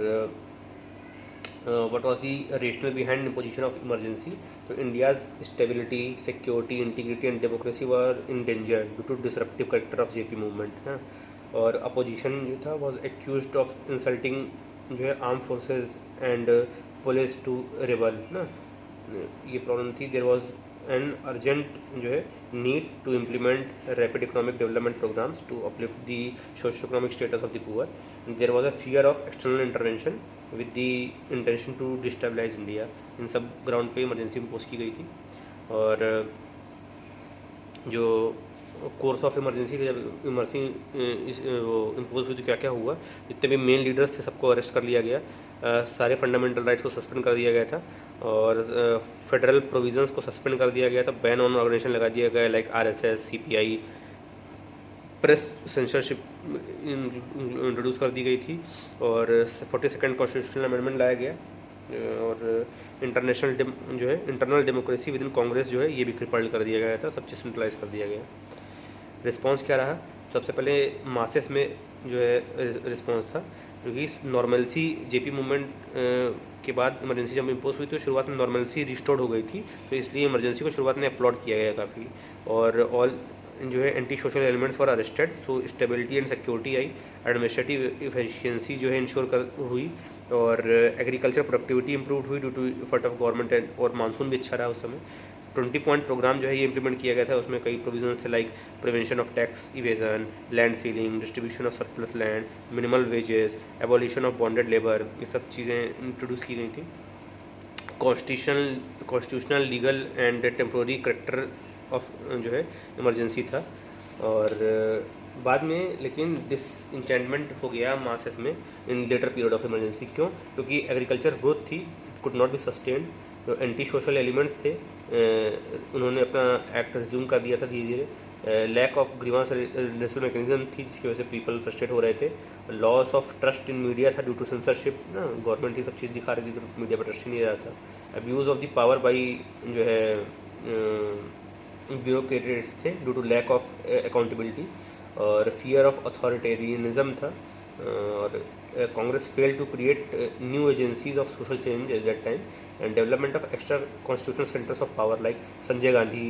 what was the rationale behind imposition of emergency? So India's stability, security, integrity and democracy were in danger due to disruptive character of JP movement। और अपोजिशन जो था was accused of insulting जो है arm forces and police to rebel ना, ये प्रॉब्लम थी। देयर वाज एन अर्जेंट जो है need to implement rapid economic development programmes to uplift the socio economic status of the poor. There was a fear of external intervention with the intention to destabilise India. इन सब ग्राउंड पे इमरजेंसी इम्पोज की गई थी। और जो कोर्स ऑफ इमरजेंसी थे, जब इमरजेंसी वो इम्पोज हुई तो क्या क्या हुआ, जितने भी मेन लीडर्स थे सबको अरेस्ट कर लिया गया, सारे फंडामेंटल राइट्स को सस्पेंड कर दिया गया था, और फेडरल प्रोविजंस को सस्पेंड कर दिया गया था, बैन ऑन ऑर्गेनाइजेशन लगा दिया गया like RSS, CPI, press censorship introduce कर दी गई थी, और 42nd कॉन्स्टिट्यूशनल अमेंडमेंट लाया गया, और इंटरनेशनल जो है internal democracy with in Congress जो है ये भी क्रिपल्ड कर दिया गया था, सब चीज़ सेंट्रलाइज कर दिया गया। रिस्पांस क्या रहा? सबसे पहले मासेस में जो है रिस्पांस था, क्योंकि नॉर्मलसी जेपी मूवमेंट के बाद इमरजेंसी जब इम्पोज हुई तो शुरुआत में नॉर्मलसी रिस्टोर्ड हो गई थी, तो इसलिए इमरजेंसी को शुरुआत में अपलॉड किया गया काफ़ी, और ऑल जो है anti social elements for arrested, so stability and security आई, एडमिनिस्ट्रेटिव इफिशियंसी जो है इंश्योर कर हुई, और एग्रीकल्चर प्रोडक्टिविटी इंप्रूव हुई due to effort of government and, और मानसून भी अच्छा रहा उस समय। 20 पॉइंट प्रोग्राम जो है ये इंप्लीमेंट किया गया था, उसमें कई प्रोविजंस थे like prevention of tax evasion, land ceiling, distribution of surplus land, minimal wages, abolition of bonded labour, ये सब चीज़ें इंट्रोड्यूस की गई थी। Constitutional legal and temporary character of जो है इमरजेंसी था। और बाद में लेकिन डिसइंचेंटमेंट हो गया मासेस में इन लेटर पीरियड ऑफ इमरजेंसी। क्यों? क्योंकि एग्रीकल्चर ग्रोथ थी, it could not be sustained. जो एंटी सोशल एलिमेंट्स थे उन्होंने अपना एक्ट रिज्यूम कर दिया था धीरे धीरे। Lack of grievance redressal mechanism थी जिसकी वजह से पीपल फ्रस्ट्रेट हो रहे थे। Loss of trust in media था ड्यू टू सेंसरशिप ना, गवर्नमेंट ही सब चीज़ दिखा रही थी तो मीडिया पर ट्रस्ट ही नहीं रहा था। Abuse of the power by जो है ब्यूरोक्रेट्स थे due to lack of accountability, और फियर ऑफ अथॉरिटेरियनिज्म था, और Congress failed to create new agencies of social change at that time, and development of extra constitutional centers of power like Sanjay Gandhi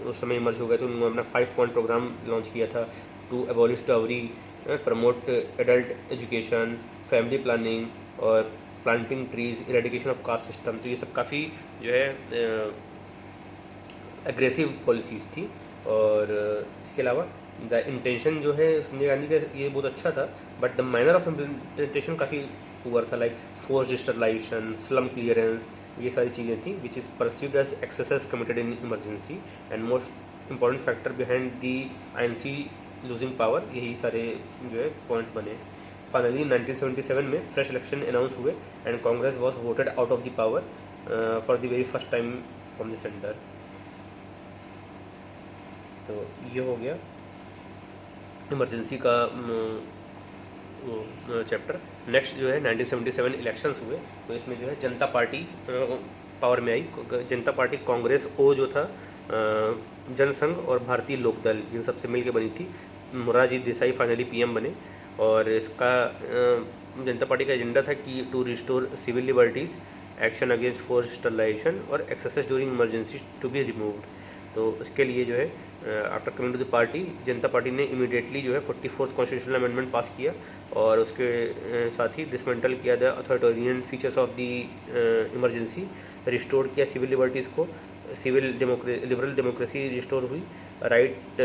उस समय इमर्ज हो गए थे, उन्होंने अपना 5 पॉइंट प्रोग्राम लॉन्च किया था to abolish dowry, promote adult education, family planning और planting trees, eradication of caste system. तो ये सब काफ़ी जो है एग्रेसिव पॉलिसीज़ थी। और इसके अलावा द इंटेंशन जो है संजय गांधी का ये बहुत अच्छा था, but the manner of implementation काफ़ी पुअर था, like forced sterilization, slum clearance, ये सारी चीज़ें थी which is perceived as excesses committed in emergency and most important factor behind the INC losing power. यही सारे जो है पॉइंट्स बने। फाइनली 1977 में फ्रेश इलेक्शन अनाउंस हुए and Congress was voted out of the power for the very first time from the centre. तो ये हो गया इमरजेंसी का चैप्टर। नेक्स्ट जो है 1977 इलेक्शंस हुए, तो इसमें जो है जनता पार्टी पावर में आई। जनता पार्टी कांग्रेस ओ जो था जनसंघ और भारतीय लोकदल इन सबसे मिलकर बनी थी। मोरारजी देसाई फाइनली PM बने और इसका जनता पार्टी का एजेंडा था कि to restore civil liberties, action against forced sterilisation और excesses during emergency to be removed. तो इसके लिए जो है after coming to the party, Janata party ने इमीडिएटली जो है 44th कॉन्स्टिट्यूशनल अमेंडमेंट पास किया और उसके साथ ही डिसमेंटल किया the authoritarian features of the emergency, restore किया सिविल लिबर्टीज़ को, सिविल लिबरल डेमोक्रेसी रिस्टोर हुई, right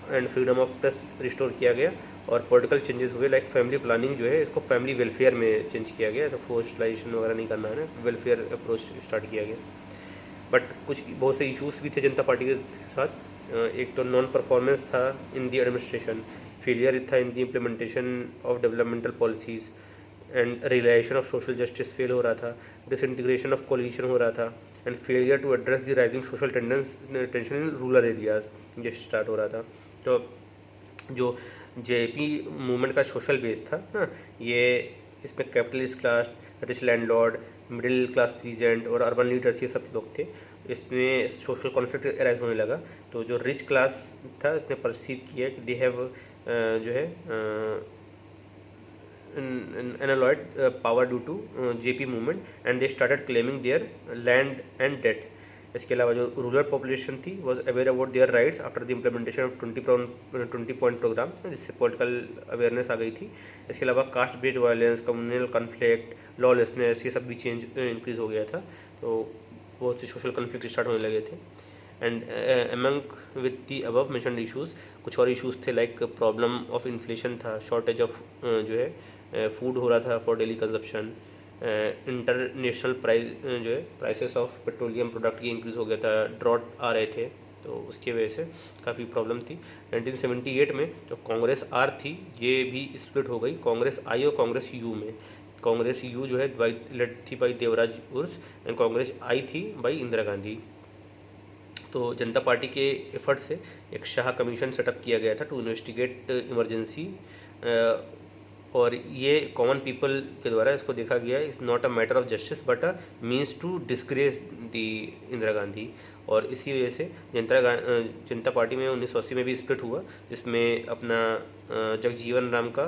and freedom of press restore किया गया और पॉलिटिकल चेंजेस हुए, लाइक फैमिली प्लानिंग जो है इसको फैमिली वेलफेयर में चेंज किया गया, ऐसा फोर्स्टलाइजेशन वगैरह नहीं करना है ना, वेलफेयर अप्रोच स्टार्ट किया गया। बट कुछ बहुत से इश्यूज भी थे जनता पार्टी के साथ। एक तो नॉन परफॉर्मेंस था इन दी एडमिनिस्ट्रेशन, फेलियर था in the implementation of developmental policies and realisation of social justice fail हो रहा था, डिसइंटीग्रेशन ऑफ कोलिशन हो रहा था and failure to address the rising social tension in rural areas ये स्टार्ट हो रहा था। तो जो JP मूवमेंट का सोशल बेस था ना, ये इसमें capitalist class, rich landlord, middle class peasant और अर्बन लीडर्स ये सब लोग थे। इसमें सोशल कॉन्फ्लिक्ट अराइज होने लगा। तो जो रिच क्लास था इसने परसीव किया कि दे हैव जो है enjoyed power due to JP movement and they started claiming their land and debt. इसके अलावा जो रूरल पॉपुलेशन थी was aware about their rights after the implementation of 20 point programme, जिससे पॉलिटिकल अवेयरनेस आ गई थी। इसके अलावा caste based violence, communal conflict, lawlessness ये सब भी इंक्रीज हो गया था। तो बहुत से सोशल कन्फ्लिक्ट स्टार्ट होने लगे थे। And among with the above mentioned issues कुछ और इश्यूज़ थे, लाइक प्रॉब्लम ऑफ इन्फ्लेशन था, शॉर्टेज ऑफ जो है फूड हो रहा था for daily consumption, international price जो है प्राइसेस ऑफ पेट्रोलियम प्रोडक्ट की इंक्रीज़ हो गया था, ड्रॉट आ रहे थे, तो उसकी वजह से काफ़ी प्रॉब्लम थी। 1978 में जो कांग्रेस आर थी ये भी स्प्लिट हो गई कांग्रेस आई और कांग्रेस यू में। कांग्रेस यू जो है लेड थी by Devraj Urs and Congress I थी बाई इंदिरा गांधी। तो जनता पार्टी के एफर्ट से एक शाह कमीशन सेटअप किया गया था टू इन्वेस्टिगेट इमरजेंसी, और ये कॉमन पीपल के द्वारा इसको देखा गया is not a matter of justice but a means to disgrace the Indira Gandhi. और इसी वजह से जनता पार्टी में 1980 में भी स्प्लिट हुआ, जिसमें अपना जगजीवन राम का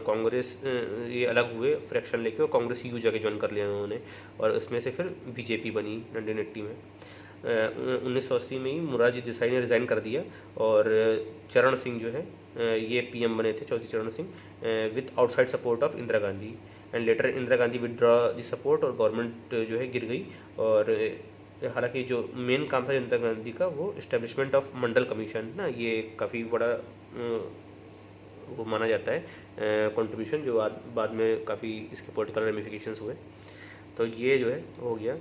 कांग्रेस ये अलग हुए फ्रैक्शन लेके और कांग्रेस यू जाके ज्वाइन कर लिया उन्होंने, और उसमें से फिर BJP बनी 1980 में। 1980 में ही मोरारजी देसाई ने रिज़ाइन कर दिया और चरण सिंह जो है ये PM बने थे, चौधरी चरण Singh, with outside support of Indira Gandhi. And later Indira Gandhi withdraw the support और गवर्नमेंट जो है गिर गई। और हालांकि जो मेन काम था इंदिरा गांधी का वो इस्टेब्लिशमेंट ऑफ मंडल कमीशन ना, ये काफ़ी बड़ा वो माना जाता है कंट्रीब्यूशन, जो बाद में काफ़ी इसके पॉलिटिकल रेमिफिकेशंस हुए। तो ये जो है हो गया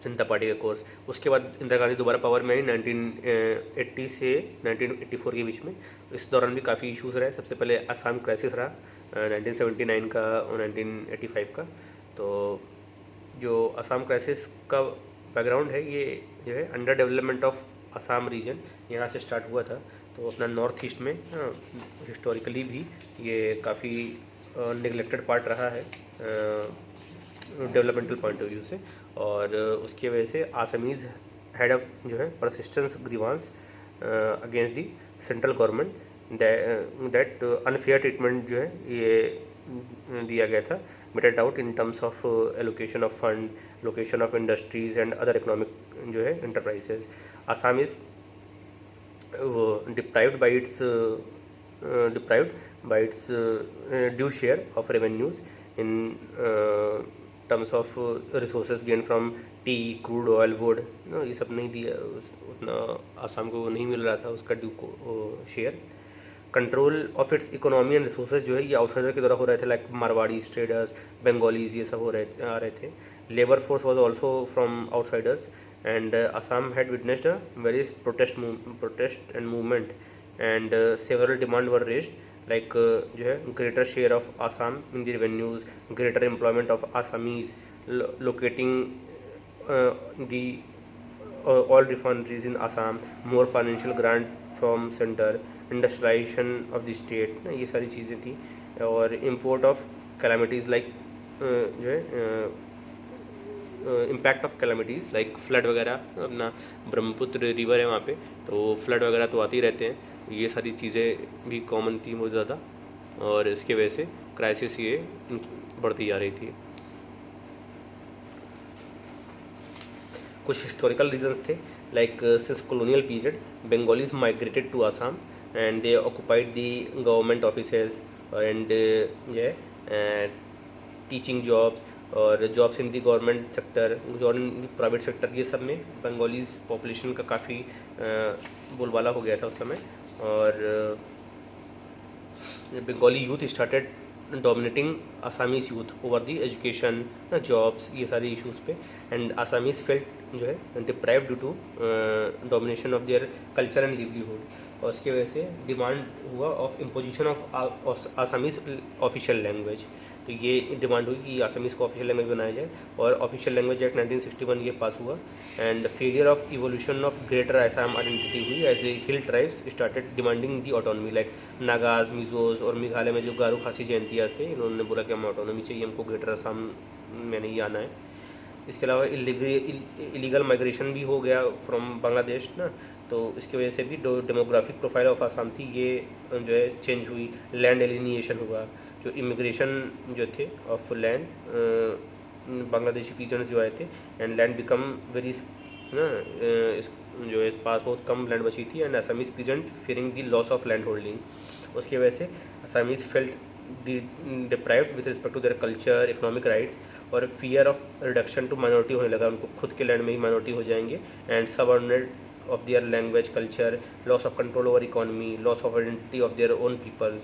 जनता पार्टी का कोर्स। उसके बाद इंदिरा गांधी दोबारा पावर में आई 1980 से 1984 के बीच में। इस दौरान भी काफ़ी इश्यूज़ रहे। सबसे पहले असम क्राइसिस रहा 1979 का और 1985 का। तो जो असम क्राइसिस का बैकग्राउंड है ये जो है under development of Assam region यहाँ से स्टार्ट हुआ था। तो अपना नॉर्थ ईस्ट में हिस्टोरिकली भी ये काफ़ी निगलेक्टेड पार्ट रहा है डेवलपमेंटल पॉइंट ऑफ व्यू से, और उसकी वजह से आसामीज़ हैड अप जो है persistence grievance against the central government that unfair treatment जो है ये दिया गया था, mated out in terms of allocation of fund, location of industries and other economic जो है enterprises. Assam is deprived by its due share of revenues in terms of resources gained from tea, crude oil, wood. ये सब नहीं दिया, उतना आसाम को नहीं मिल रहा था उसका due share. Control of its economy and resources जो है ये आउटसाइडर के द्वारा हो रहे थे, लाइक मारवाड़ीज, ट्रेडर्स, बंगालीज, ये सब आ रहे थे. Labour force was also from outsiders. And Assam had witnessed a various protest and movement, and several demands were raised, like जो है greater share of Assam in the revenues, greater employment of Assamese, locating the all refineries in Assam, more financial grant from center, industrialization of the state. ये सारी चीज़ें थी. और import of calamities like जो है impact of calamities like flood वगैरह. अपना ब्रह्मपुत्र रिवर है वहाँ पे, तो फ्लड वगैरह तो आते ही रहते हैं. ये सारी चीज़ें भी कॉमन थी बहुत ज़्यादा, और इसके वजह से क्राइसिस ये बढ़ती जा रही थी. कुछ हिस्टोरिकल रीजंस थे, like since colonial period Bengalis migrated to Assam and they occupied the government offices and teaching jobs और jobs in the government sector, job in the private sector. ये सब में बंगालीज पॉपुलेशन का काफ़ी बोलबाला हो गया था उस समय. और Bengali youth started dominating Assamese youth over the education, jobs, ये सारे इश्यूज़ पे. एंड आसामीज फेल्ट जो है deprived due to domination of their culture and livelihood. और उसकी वजह से डिमांड हुआ of imposition of Assamese official language. तो ये डिमांड हुई कि आसामीज़ को ऑफिशियल लैंग्वेज बनाया जाए, और ऑफिशियल लैंग्वेज एक्ट 1961 ये पास हुआ. And failure of evolution of greater Assam identity हुई as a hill tribes started demanding the autonomy, like Nagas, Mizos और मेघालय में जो गारो खासी जयंतियाँ थे, इन्होंने बोला कि हम ऑटोनॉमी चाहिए, हमको ग्रेटर आसाम में नहीं आना है. इसके अलावा इलीगल माइग्रेशन भी हो गया फ्रॉम बांग्लादेश ना, तो इसकी वजह से भी डेमोग्राफिक प्रोफाइल ऑफ आसाम थी ये जो है चेंज हुई. लैंड एलिनिएशन हुआ, जो इमिग्रेशन जो थे ऑफ लैंड, बांग्लादेशी पीजन्स जो आए थे, एंड लैंड बिकम वेरी ना, जो है पास बहुत कम लैंड बची थी. And Assamese peasant fearing the loss of land holding, उसकी वजह से Assamese felt deprived with respect to their culture, economic rights, और fear of reduction to minority होने लगा, उनको खुद के लैंड में ही माइनॉरिटी हो जाएंगे. And subordinate of their language, culture, loss of control over economy, loss of identity of their own peoples.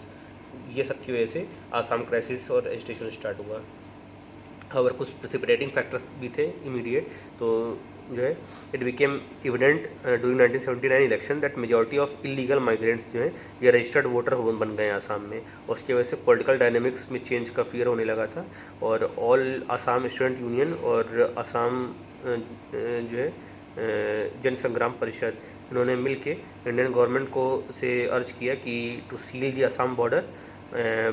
ये सब की वजह से आसाम क्राइसिस और एजिटेशन स्टार्ट हुआ. और कुछ प्रेसिपिटेटिंग फैक्टर्स भी थे इमीडिएट. तो जो है it became evident during 1979 election that majority of illegal migrants जो है ये रजिस्टर्ड वोटर बन गए आसाम में. और उसकी वजह से पॉलिटिकल डायनेमिक्स में चेंज का फियर होने लगा था. और ऑल आसाम स्टूडेंट यूनियन और आसाम जो है जन संग्राम परिषद, इन्होंने मिल के इंडियन गवर्नमेंट को से अर्ज किया कि to seal the Assam border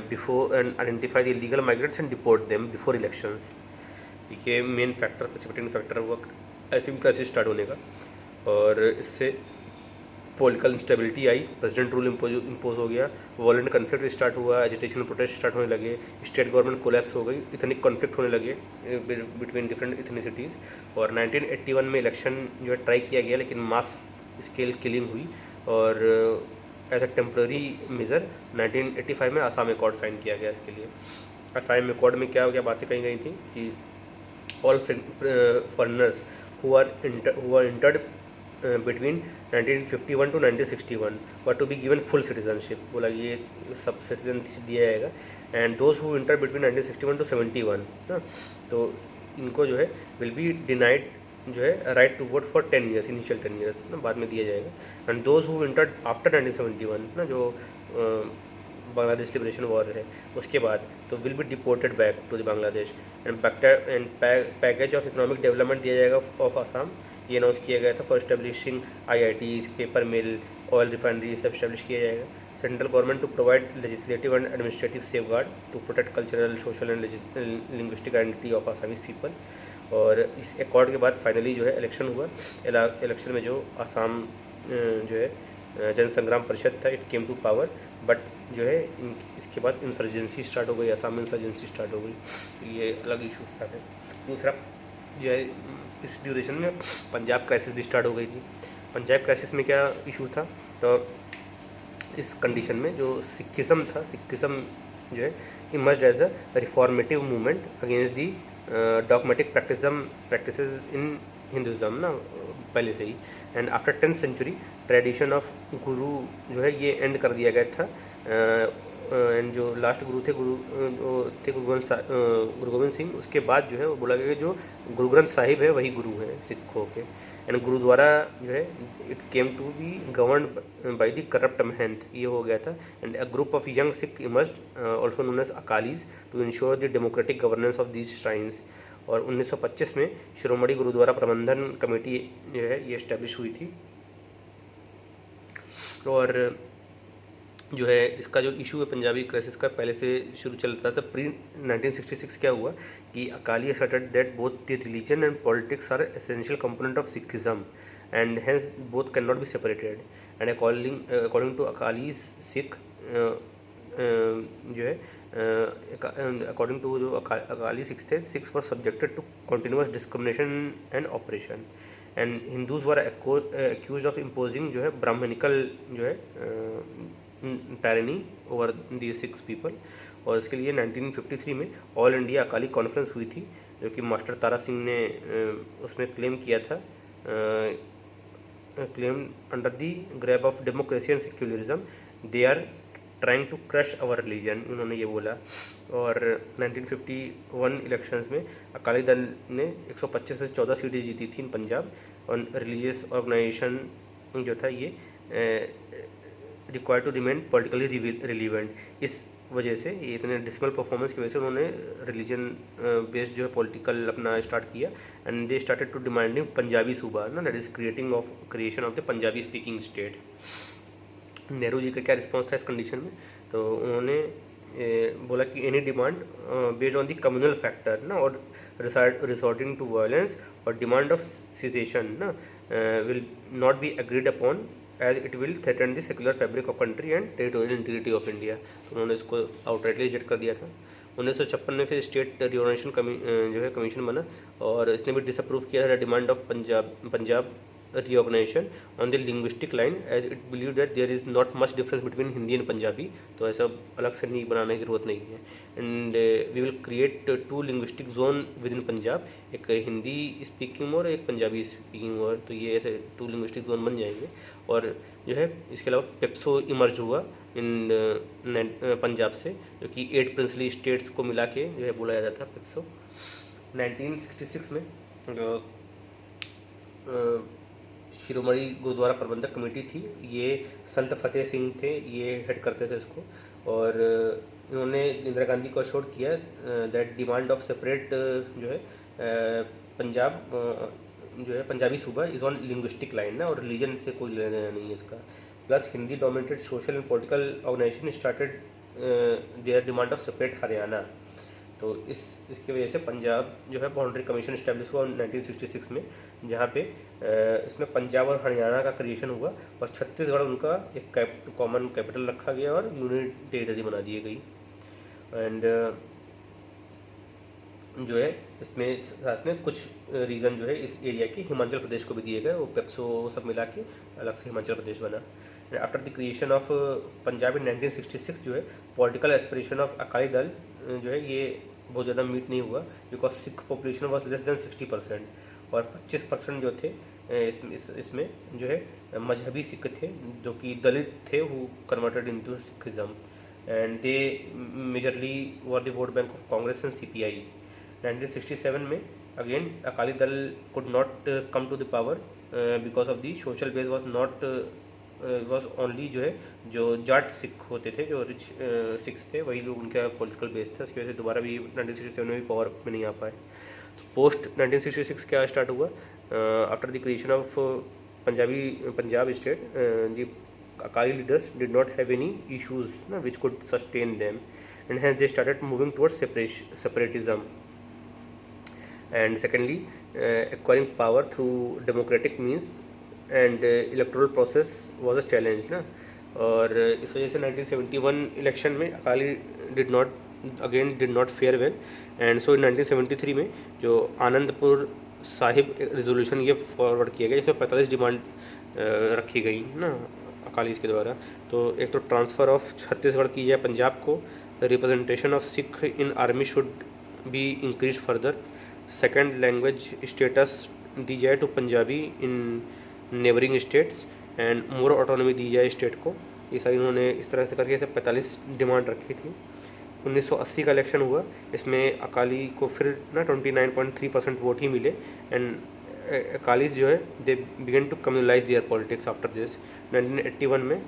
before and identify the illegal migrants and deport them before elections. ये मेन फैक्टर, प्रेसिपिटेटिंग फैक्टर हुआ ऐसे भी क्राइसिस स्टार्ट होने का. और इससे पॉलिटिकल इंस्टेबिलिटी आई, प्रेसिडेंट रूल इम्पोज हो गया, वॉलेंट कन्फ्लिक्ट स्टार्ट हुआ, एजिटेशन प्रोटेस्ट स्टार्ट होने लगे, स्टेट गवर्नमेंट कोलैप्स हो गई, इथनिक कॉन्फ्लिक्ट होने लगे बिटवीन डिफरेंट इथनिसिटीज़. और 1981 में इलेक्शन जो है ट्राई किया गया, लेकिन मास स्केल किलिंग हुई. और एज अ टेम्प्रेरी मेजर 1985 में आसाम एकॉर्ड साइन किया गया इसके लिए. आसाम एकॉर्ड में क्या बातें कही गई थी कि all foreigners who are entered between 1951 to 1961 were to be given full citizenship. बोला ये सब सिटीजनशिप दिया जाएगा. And those who entered between 1961 to 71 ना, तो इनको जो है विल बी डिनाइड जो है right to vote for 10 years, initial 10 years ना, बाद में दिया जाएगा. And those who entered after 1971 ना, जो बांग्लादेश लिबरेशन वॉर है उसके बाद, तो will be deported back to the Bangladesh. And package of economic development दिया जाएगा ऑफ आसाम, ये अनाउंस किया गया था. For establishing IITs, paper mill, oil refinery सब इस्टेब्लिश किया जाएगा. Central government to provide legislative and administrative safeguard to protect cultural, social and linguistic identity of Assamese people. और इस एकॉर्ड के बाद फाइनली जो है इलेक्शन हुआ. इलेक्शन में जो आसाम जो है जन संग्राम परिषद था, it came to power, but जो है इसके बाद इंसर्जेंसी स्टार्ट हो गई, असम में इंसर्जेंसी स्टार्ट हो गई, ये अलग इशू स्टार्ट है। दूसरा जो है इस ड्यूरेशन में पंजाब क्राइसिस भी स्टार्ट हो गई थी। पंजाब क्राइसिस में क्या इशू था, तो इस कंडीशन में जो सिखिज़म था, सिखिज़म जो है emerge as a reformative movement against the dogmatic practices in Hinduism ना पहले से ही। And after 10th century tradition of guru जो है ये एंड कर दिया गया था। एंड जो लास्ट गुरु थे गुरु गोविंद सिंह, उसके बाद जो है वो बोला गया कि जो गुरु ग्रंथ साहिब है वही गुरु है सिखों के। एंड गुरुद्वारा जो है it came to be governed by the corrupt mahant, ये हो गया था। And a group of young Sikh emerged also known as Akalis to ensure the democratic governance of these shrines. और 1925 में शिरोमणि गुरुद्वारा प्रबंधन कमेटी जो है ये एस्टेब्लिश हुई थी। और जो है इसका जो इशू है पंजाबी क्राइसिस का पहले से शुरू चलता था। प्री 1966 क्या हुआ कि Akali asserted that both the religion and politics are essential component of Sikhism and hence both cannot be separated, and according to Akalis Sikh जो है अकॉर्डिंग टू जो अकाली सिक्स थे, Sikhs were subjected to continuous discrimination and oppression, and Hindus were accuse of imposing जो है ब्राह्मणिकल जो है tyranny over the Sikhs people. और इसके लिए 1953 में ऑल इंडिया अकाली कॉन्फ्रेंस हुई थी, जो कि मास्टर तारा सिंह ने उसमें क्लेम किया था, claim under the garb of democracy and secularism they are trying to crush our religion, उन्होंने ये बोला। और 1951 इलेक्शंस में अकाली दल ने 125 में से 14 सीटें जीती थी इन पंजाब। और रिलीजियस ऑर्गेनाइजेशन जो था ये required to remain politically relevant, इस वजह से ये इतने डिसमल परफॉर्मेंस की वजह से उन्होंने रिलीजन बेस्ड जो है पॉलिटिकल अपना स्टार्ट किया। And they started to demanding Punjabi Suba ना, that is creation of the Punjabi speaking state. Nehru ji का क्या रिस्पॉन्स था इस कंडीशन में, तो उन्होंने बोला कि any demand based on the communal factor ना और रिसोर्टिंग टू वायलेंस और डिमांड ऑफ सिजेशन ना will not be agreed upon as it will threaten the secular fabric of country and territorial integrity of India. तो उन्होंने इसको आउटराइटली रिजेक्ट कर दिया था। 1956 में फिर स्टेट रिऑर्गेनाइजेशन जो है कमीशन बना, और इसने भी डिसअप्रूव किया था demand of Punjab reorganization on the linguistic line as it believed that there is not much difference between Hindi and Punjabi, तो ऐसा अलग से नहीं बनाने की ज़रूरत नहीं है। And we will create 2 linguistic zone within Punjab, एक हिंदी स्पीकिंग और एक पंजाबी स्पीकिंग और, तो ये ऐसे 2 लिंग्विस्टिक जोन बन जाएंगे। और जो है इसके अलावा पेप्सो इमर्ज हुआ इन पंजाब से, जो कि 8 प्रिंसली स्टेट्स को मिला के जो है बोला जाता था पेप्सो। 1966 में शिरोमणि गुरुद्वारा प्रबंधक कमेटी थी, ये संत फतेह सिंह थे, ये हेड करते थे इसको। और इन्होंने इंदिरा गांधी को अश्योर किया दैट डिमांड ऑफ सेपरेट जो है पंजाब जो है पंजाबी सूबा इज़ ऑन लिंग्विस्टिक लाइन ना, और रिलीजन से कोई लेना देना नहीं है इसका। Plus Hindi dominated social and political organization started their demand of separate Haryana. तो इसकी वजह से पंजाब जो है बाउंड्री कमीशन इस्टेब्लिश हुआ 1966 में, जहाँ पे इसमें पंजाब और हरियाणा का क्रिएशन हुआ, और छत्तीसगढ़ उनका एक कॉमन कैपिटल रखा गया और यूनियन टेरिटरी बना दी गई। एंड जो है इसमें साथ में कुछ रीजन जो है इस एरिया के हिमाचल प्रदेश को भी दिए गए, वो पेप्सो सब मिला के अलग से हिमाचल प्रदेश बना। After the creation of Punjab in 1966 जो है political aspiration of Akali Dal जो है ये बहुत ज़्यादा मीट नहीं हुआ, because Sikh population was less than 60%, और 25% जो थे इसमें जो है मजहबी सिख थे, जो कि दलित थे, who converted into Sikhism, and they majorly were the vote bank of Congress and CPI। 1967 में again Akali Dal could not come to the power because of the social base was not was only जो है जो जाट सिख होते थे, जो रिच सिख्स थे, वही लोग उनका पॉलिटिकल बेस था। उसकी वजह से दोबारा भी 1967 में भी पावर में नहीं आ पाए। तो पोस्ट 1966 क्या स्टार्ट हुआ, after the creation of Punjab state the Akali leaders did not have any issues ना which could sustain them, and hence they started moving towards separatism. And secondly acquiring power through democratic means and electoral process was a challenge ना। और इस वजह से 1971 इलेक्शन में Akali did not fare well, and so 1973 में जो आनंदपुर साहिब रेजोल्यूशन ये फॉरवर्ड किया गया, इसमें 45 डिमांड रखी गई ना अकालीज के द्वारा। तो एक तो ट्रांसफ़र ऑफ छत्तीसगढ़ की जाए पंजाब को, representation of Sikh in army should be increase further, second language status दी जाए to Punjabi in neighbouring states, and more autonomy दी जाए स्टेट को। ये सारी उन्होंने इस तरह से करके ऐसे 45 डिमांड रखी थी। 1980 का इलेक्शन हुआ, इसमें अकाली को फिर ना 29.3% वोट ही मिले, एंड अकालीज जो है they began to communalize their politics after this. 1981 में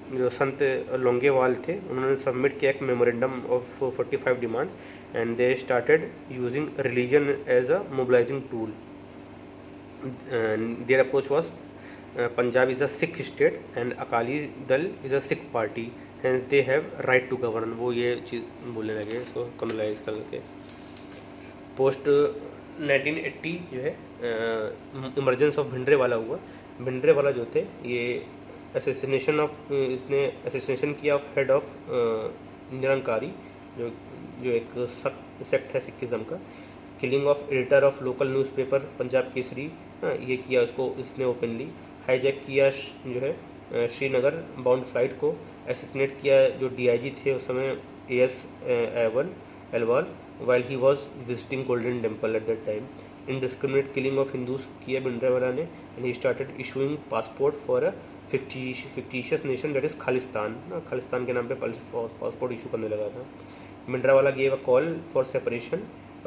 जो संत लोंगेवाल थे, उन्होंने सबमिट किया एक memorandum of 45 demands, and they started using religion as a mobilising tool. Their approach was Punjab is a Sikh state and Akali Dal is a Sikh party, hence they have right to govern. वो ये चीज़ बोलने लगे इसको कम्युनलाइज करके। पोस्ट 1980 जो है इमरजेंस ऑफ भिंडरेवाला हुआ। भिंडरेवाला जो थे ये इसने असेसिनेशन किया ऑफ हेड ऑफ निरंकारी, जो एक सेक्ट है सिखिज़म का। Killing of editor of local newspaper Punjab Kesari, ये किया उसको इसने ओपनली। हाईजैक किया जो है श्रीनगर बाउंड फ्लाइट को। असेसिनेट किया जो DIG थे उस समय AS एलवाल while he was visiting Golden Temple at that time. Indiscriminate killing of Hindus किया भिंडरेवाला ने, and he started issuing passport for a fictitious nation that is Khalistan. Khalistan के नाम पे पासपोर्ट इशू करने लगा था। Bhindranwale gave a call for separation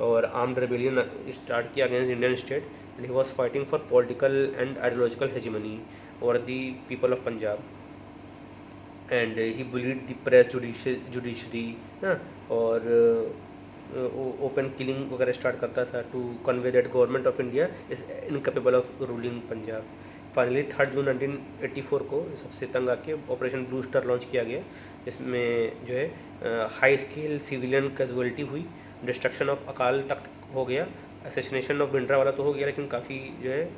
और आर्म्ड रेबेलियन स्टार्ट किया against Indian state, and he was fighting for political and ideological hegemony over the people of Punjab, and he bullied the press judiciary और ओपन किलिंग वगैरह स्टार्ट करता था to convey that government of India is incapable of ruling Punjab. Finally 3 June 1984 को सबसे तंग आके ऑपरेशन ब्लू स्टार लॉन्च किया गया, जिसमें जो है हाई स्केल सिविलियन कैजुअलिटी हुई, डिस्ट्रक्शन ऑफ अकाल तख्त हो गया, असैसिनेशन ऑफ भिंडरावाला तो हो गया, लेकिन काफ़ी जो है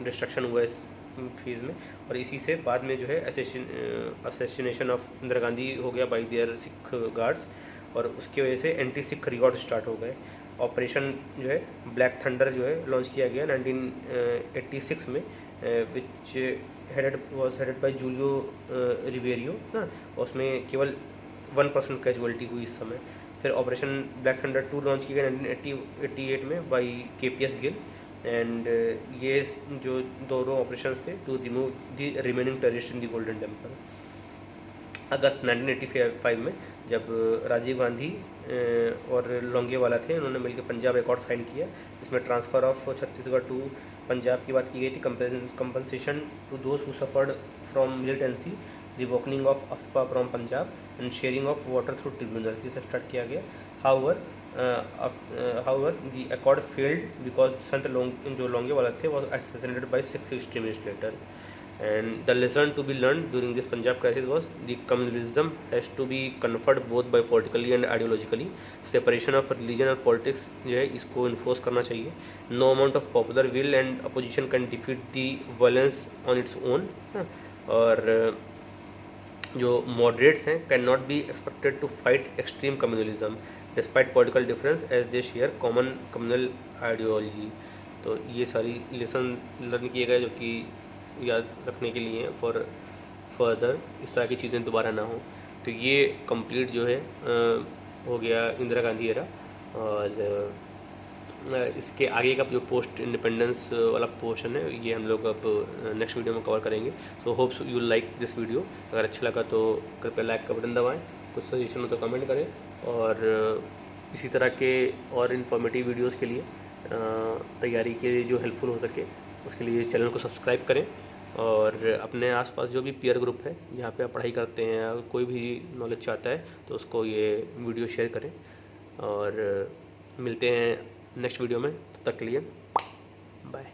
डिस्ट्रक्शन हुआ इस फेज़ में। और इसी से बाद में जो है असैसिनेशन ऑफ इंदिरा गांधी हो गया बाई देयर सिख गार्ड्स, और उसकी वजह से एंटी सिख रिकॉर्ड स्टार्ट हो गए। ऑपरेशन जो है ब्लैक थंडर जो है लॉन्च किया गया 1986 में, which was headed by Julio रिवेरियो ना, उसमें केवल 1% कैजुअलिटी हुई इस समय। फिर ऑपरेशन ब्लैक थंडर 2 लॉन्च किया गया 1988 में बाई KPS गिल, एंड ये जो दोनों ऑपरेशंस थे to remove the remaining terrorist in the Golden Temple. अगस्त 1985 में जब राजीव गांधी और लोंगेवाला थे, उन्होंने मिलकर पंजाब एकॉर्ड साइन किया, जिसमें transfer of Chhattisgarh to Punjab की बात की गई थी, compensation to those who suffered from militancy, revoking of AFSPA from Punjab, and sharing of water through tribunals, इसे स्टार्ट किया गया। However, the accord failed because Sant जो लोंगेवाला थे was assassinated by 6 extremists later. And the lesson to be learned during this Punjab crisis was the communalism has to be conferred both by politically and ideologically. Separation of religion और politics जो है इसको enforce करना चाहिए. No amount of popular will and opposition can defeat the violence on its own. और जो moderates हैं cannot be expected to fight extreme communalism despite political difference as they share common communal ideology. तो ये सारी लेसन लर्न किए गए जो कि याद रखने के लिए फॉर फर्दर इस तरह की चीज़ें दोबारा ना हो। तो ये कंप्लीट जो है हो गया इंदिरा गांधी एरा, और इसके आगे का जो पोस्ट इंडिपेंडेंस वाला पोर्शन है ये हम लोग अब नेक्स्ट वीडियो में कवर करेंगे। तो hopes you like this video. अगर अच्छा लगा तो कृपया लाइक का बटन दबाएं, कुछ सजेशन हो तो कमेंट करें, और इसी तरह के और इन्फॉर्मेटिव वीडियोस के लिए तैयारी के लिए जो हेल्पफुल हो सके उसके लिए चैनल को सब्सक्राइब करें, और अपने आसपास जो भी पीयर ग्रुप है जहाँ पे आप पढ़ाई करते हैं, अगर कोई भी नॉलेज चाहता है तो उसको ये वीडियो शेयर करें, और मिलते हैं नेक्स्ट वीडियो में। तब तक के लिए बाय।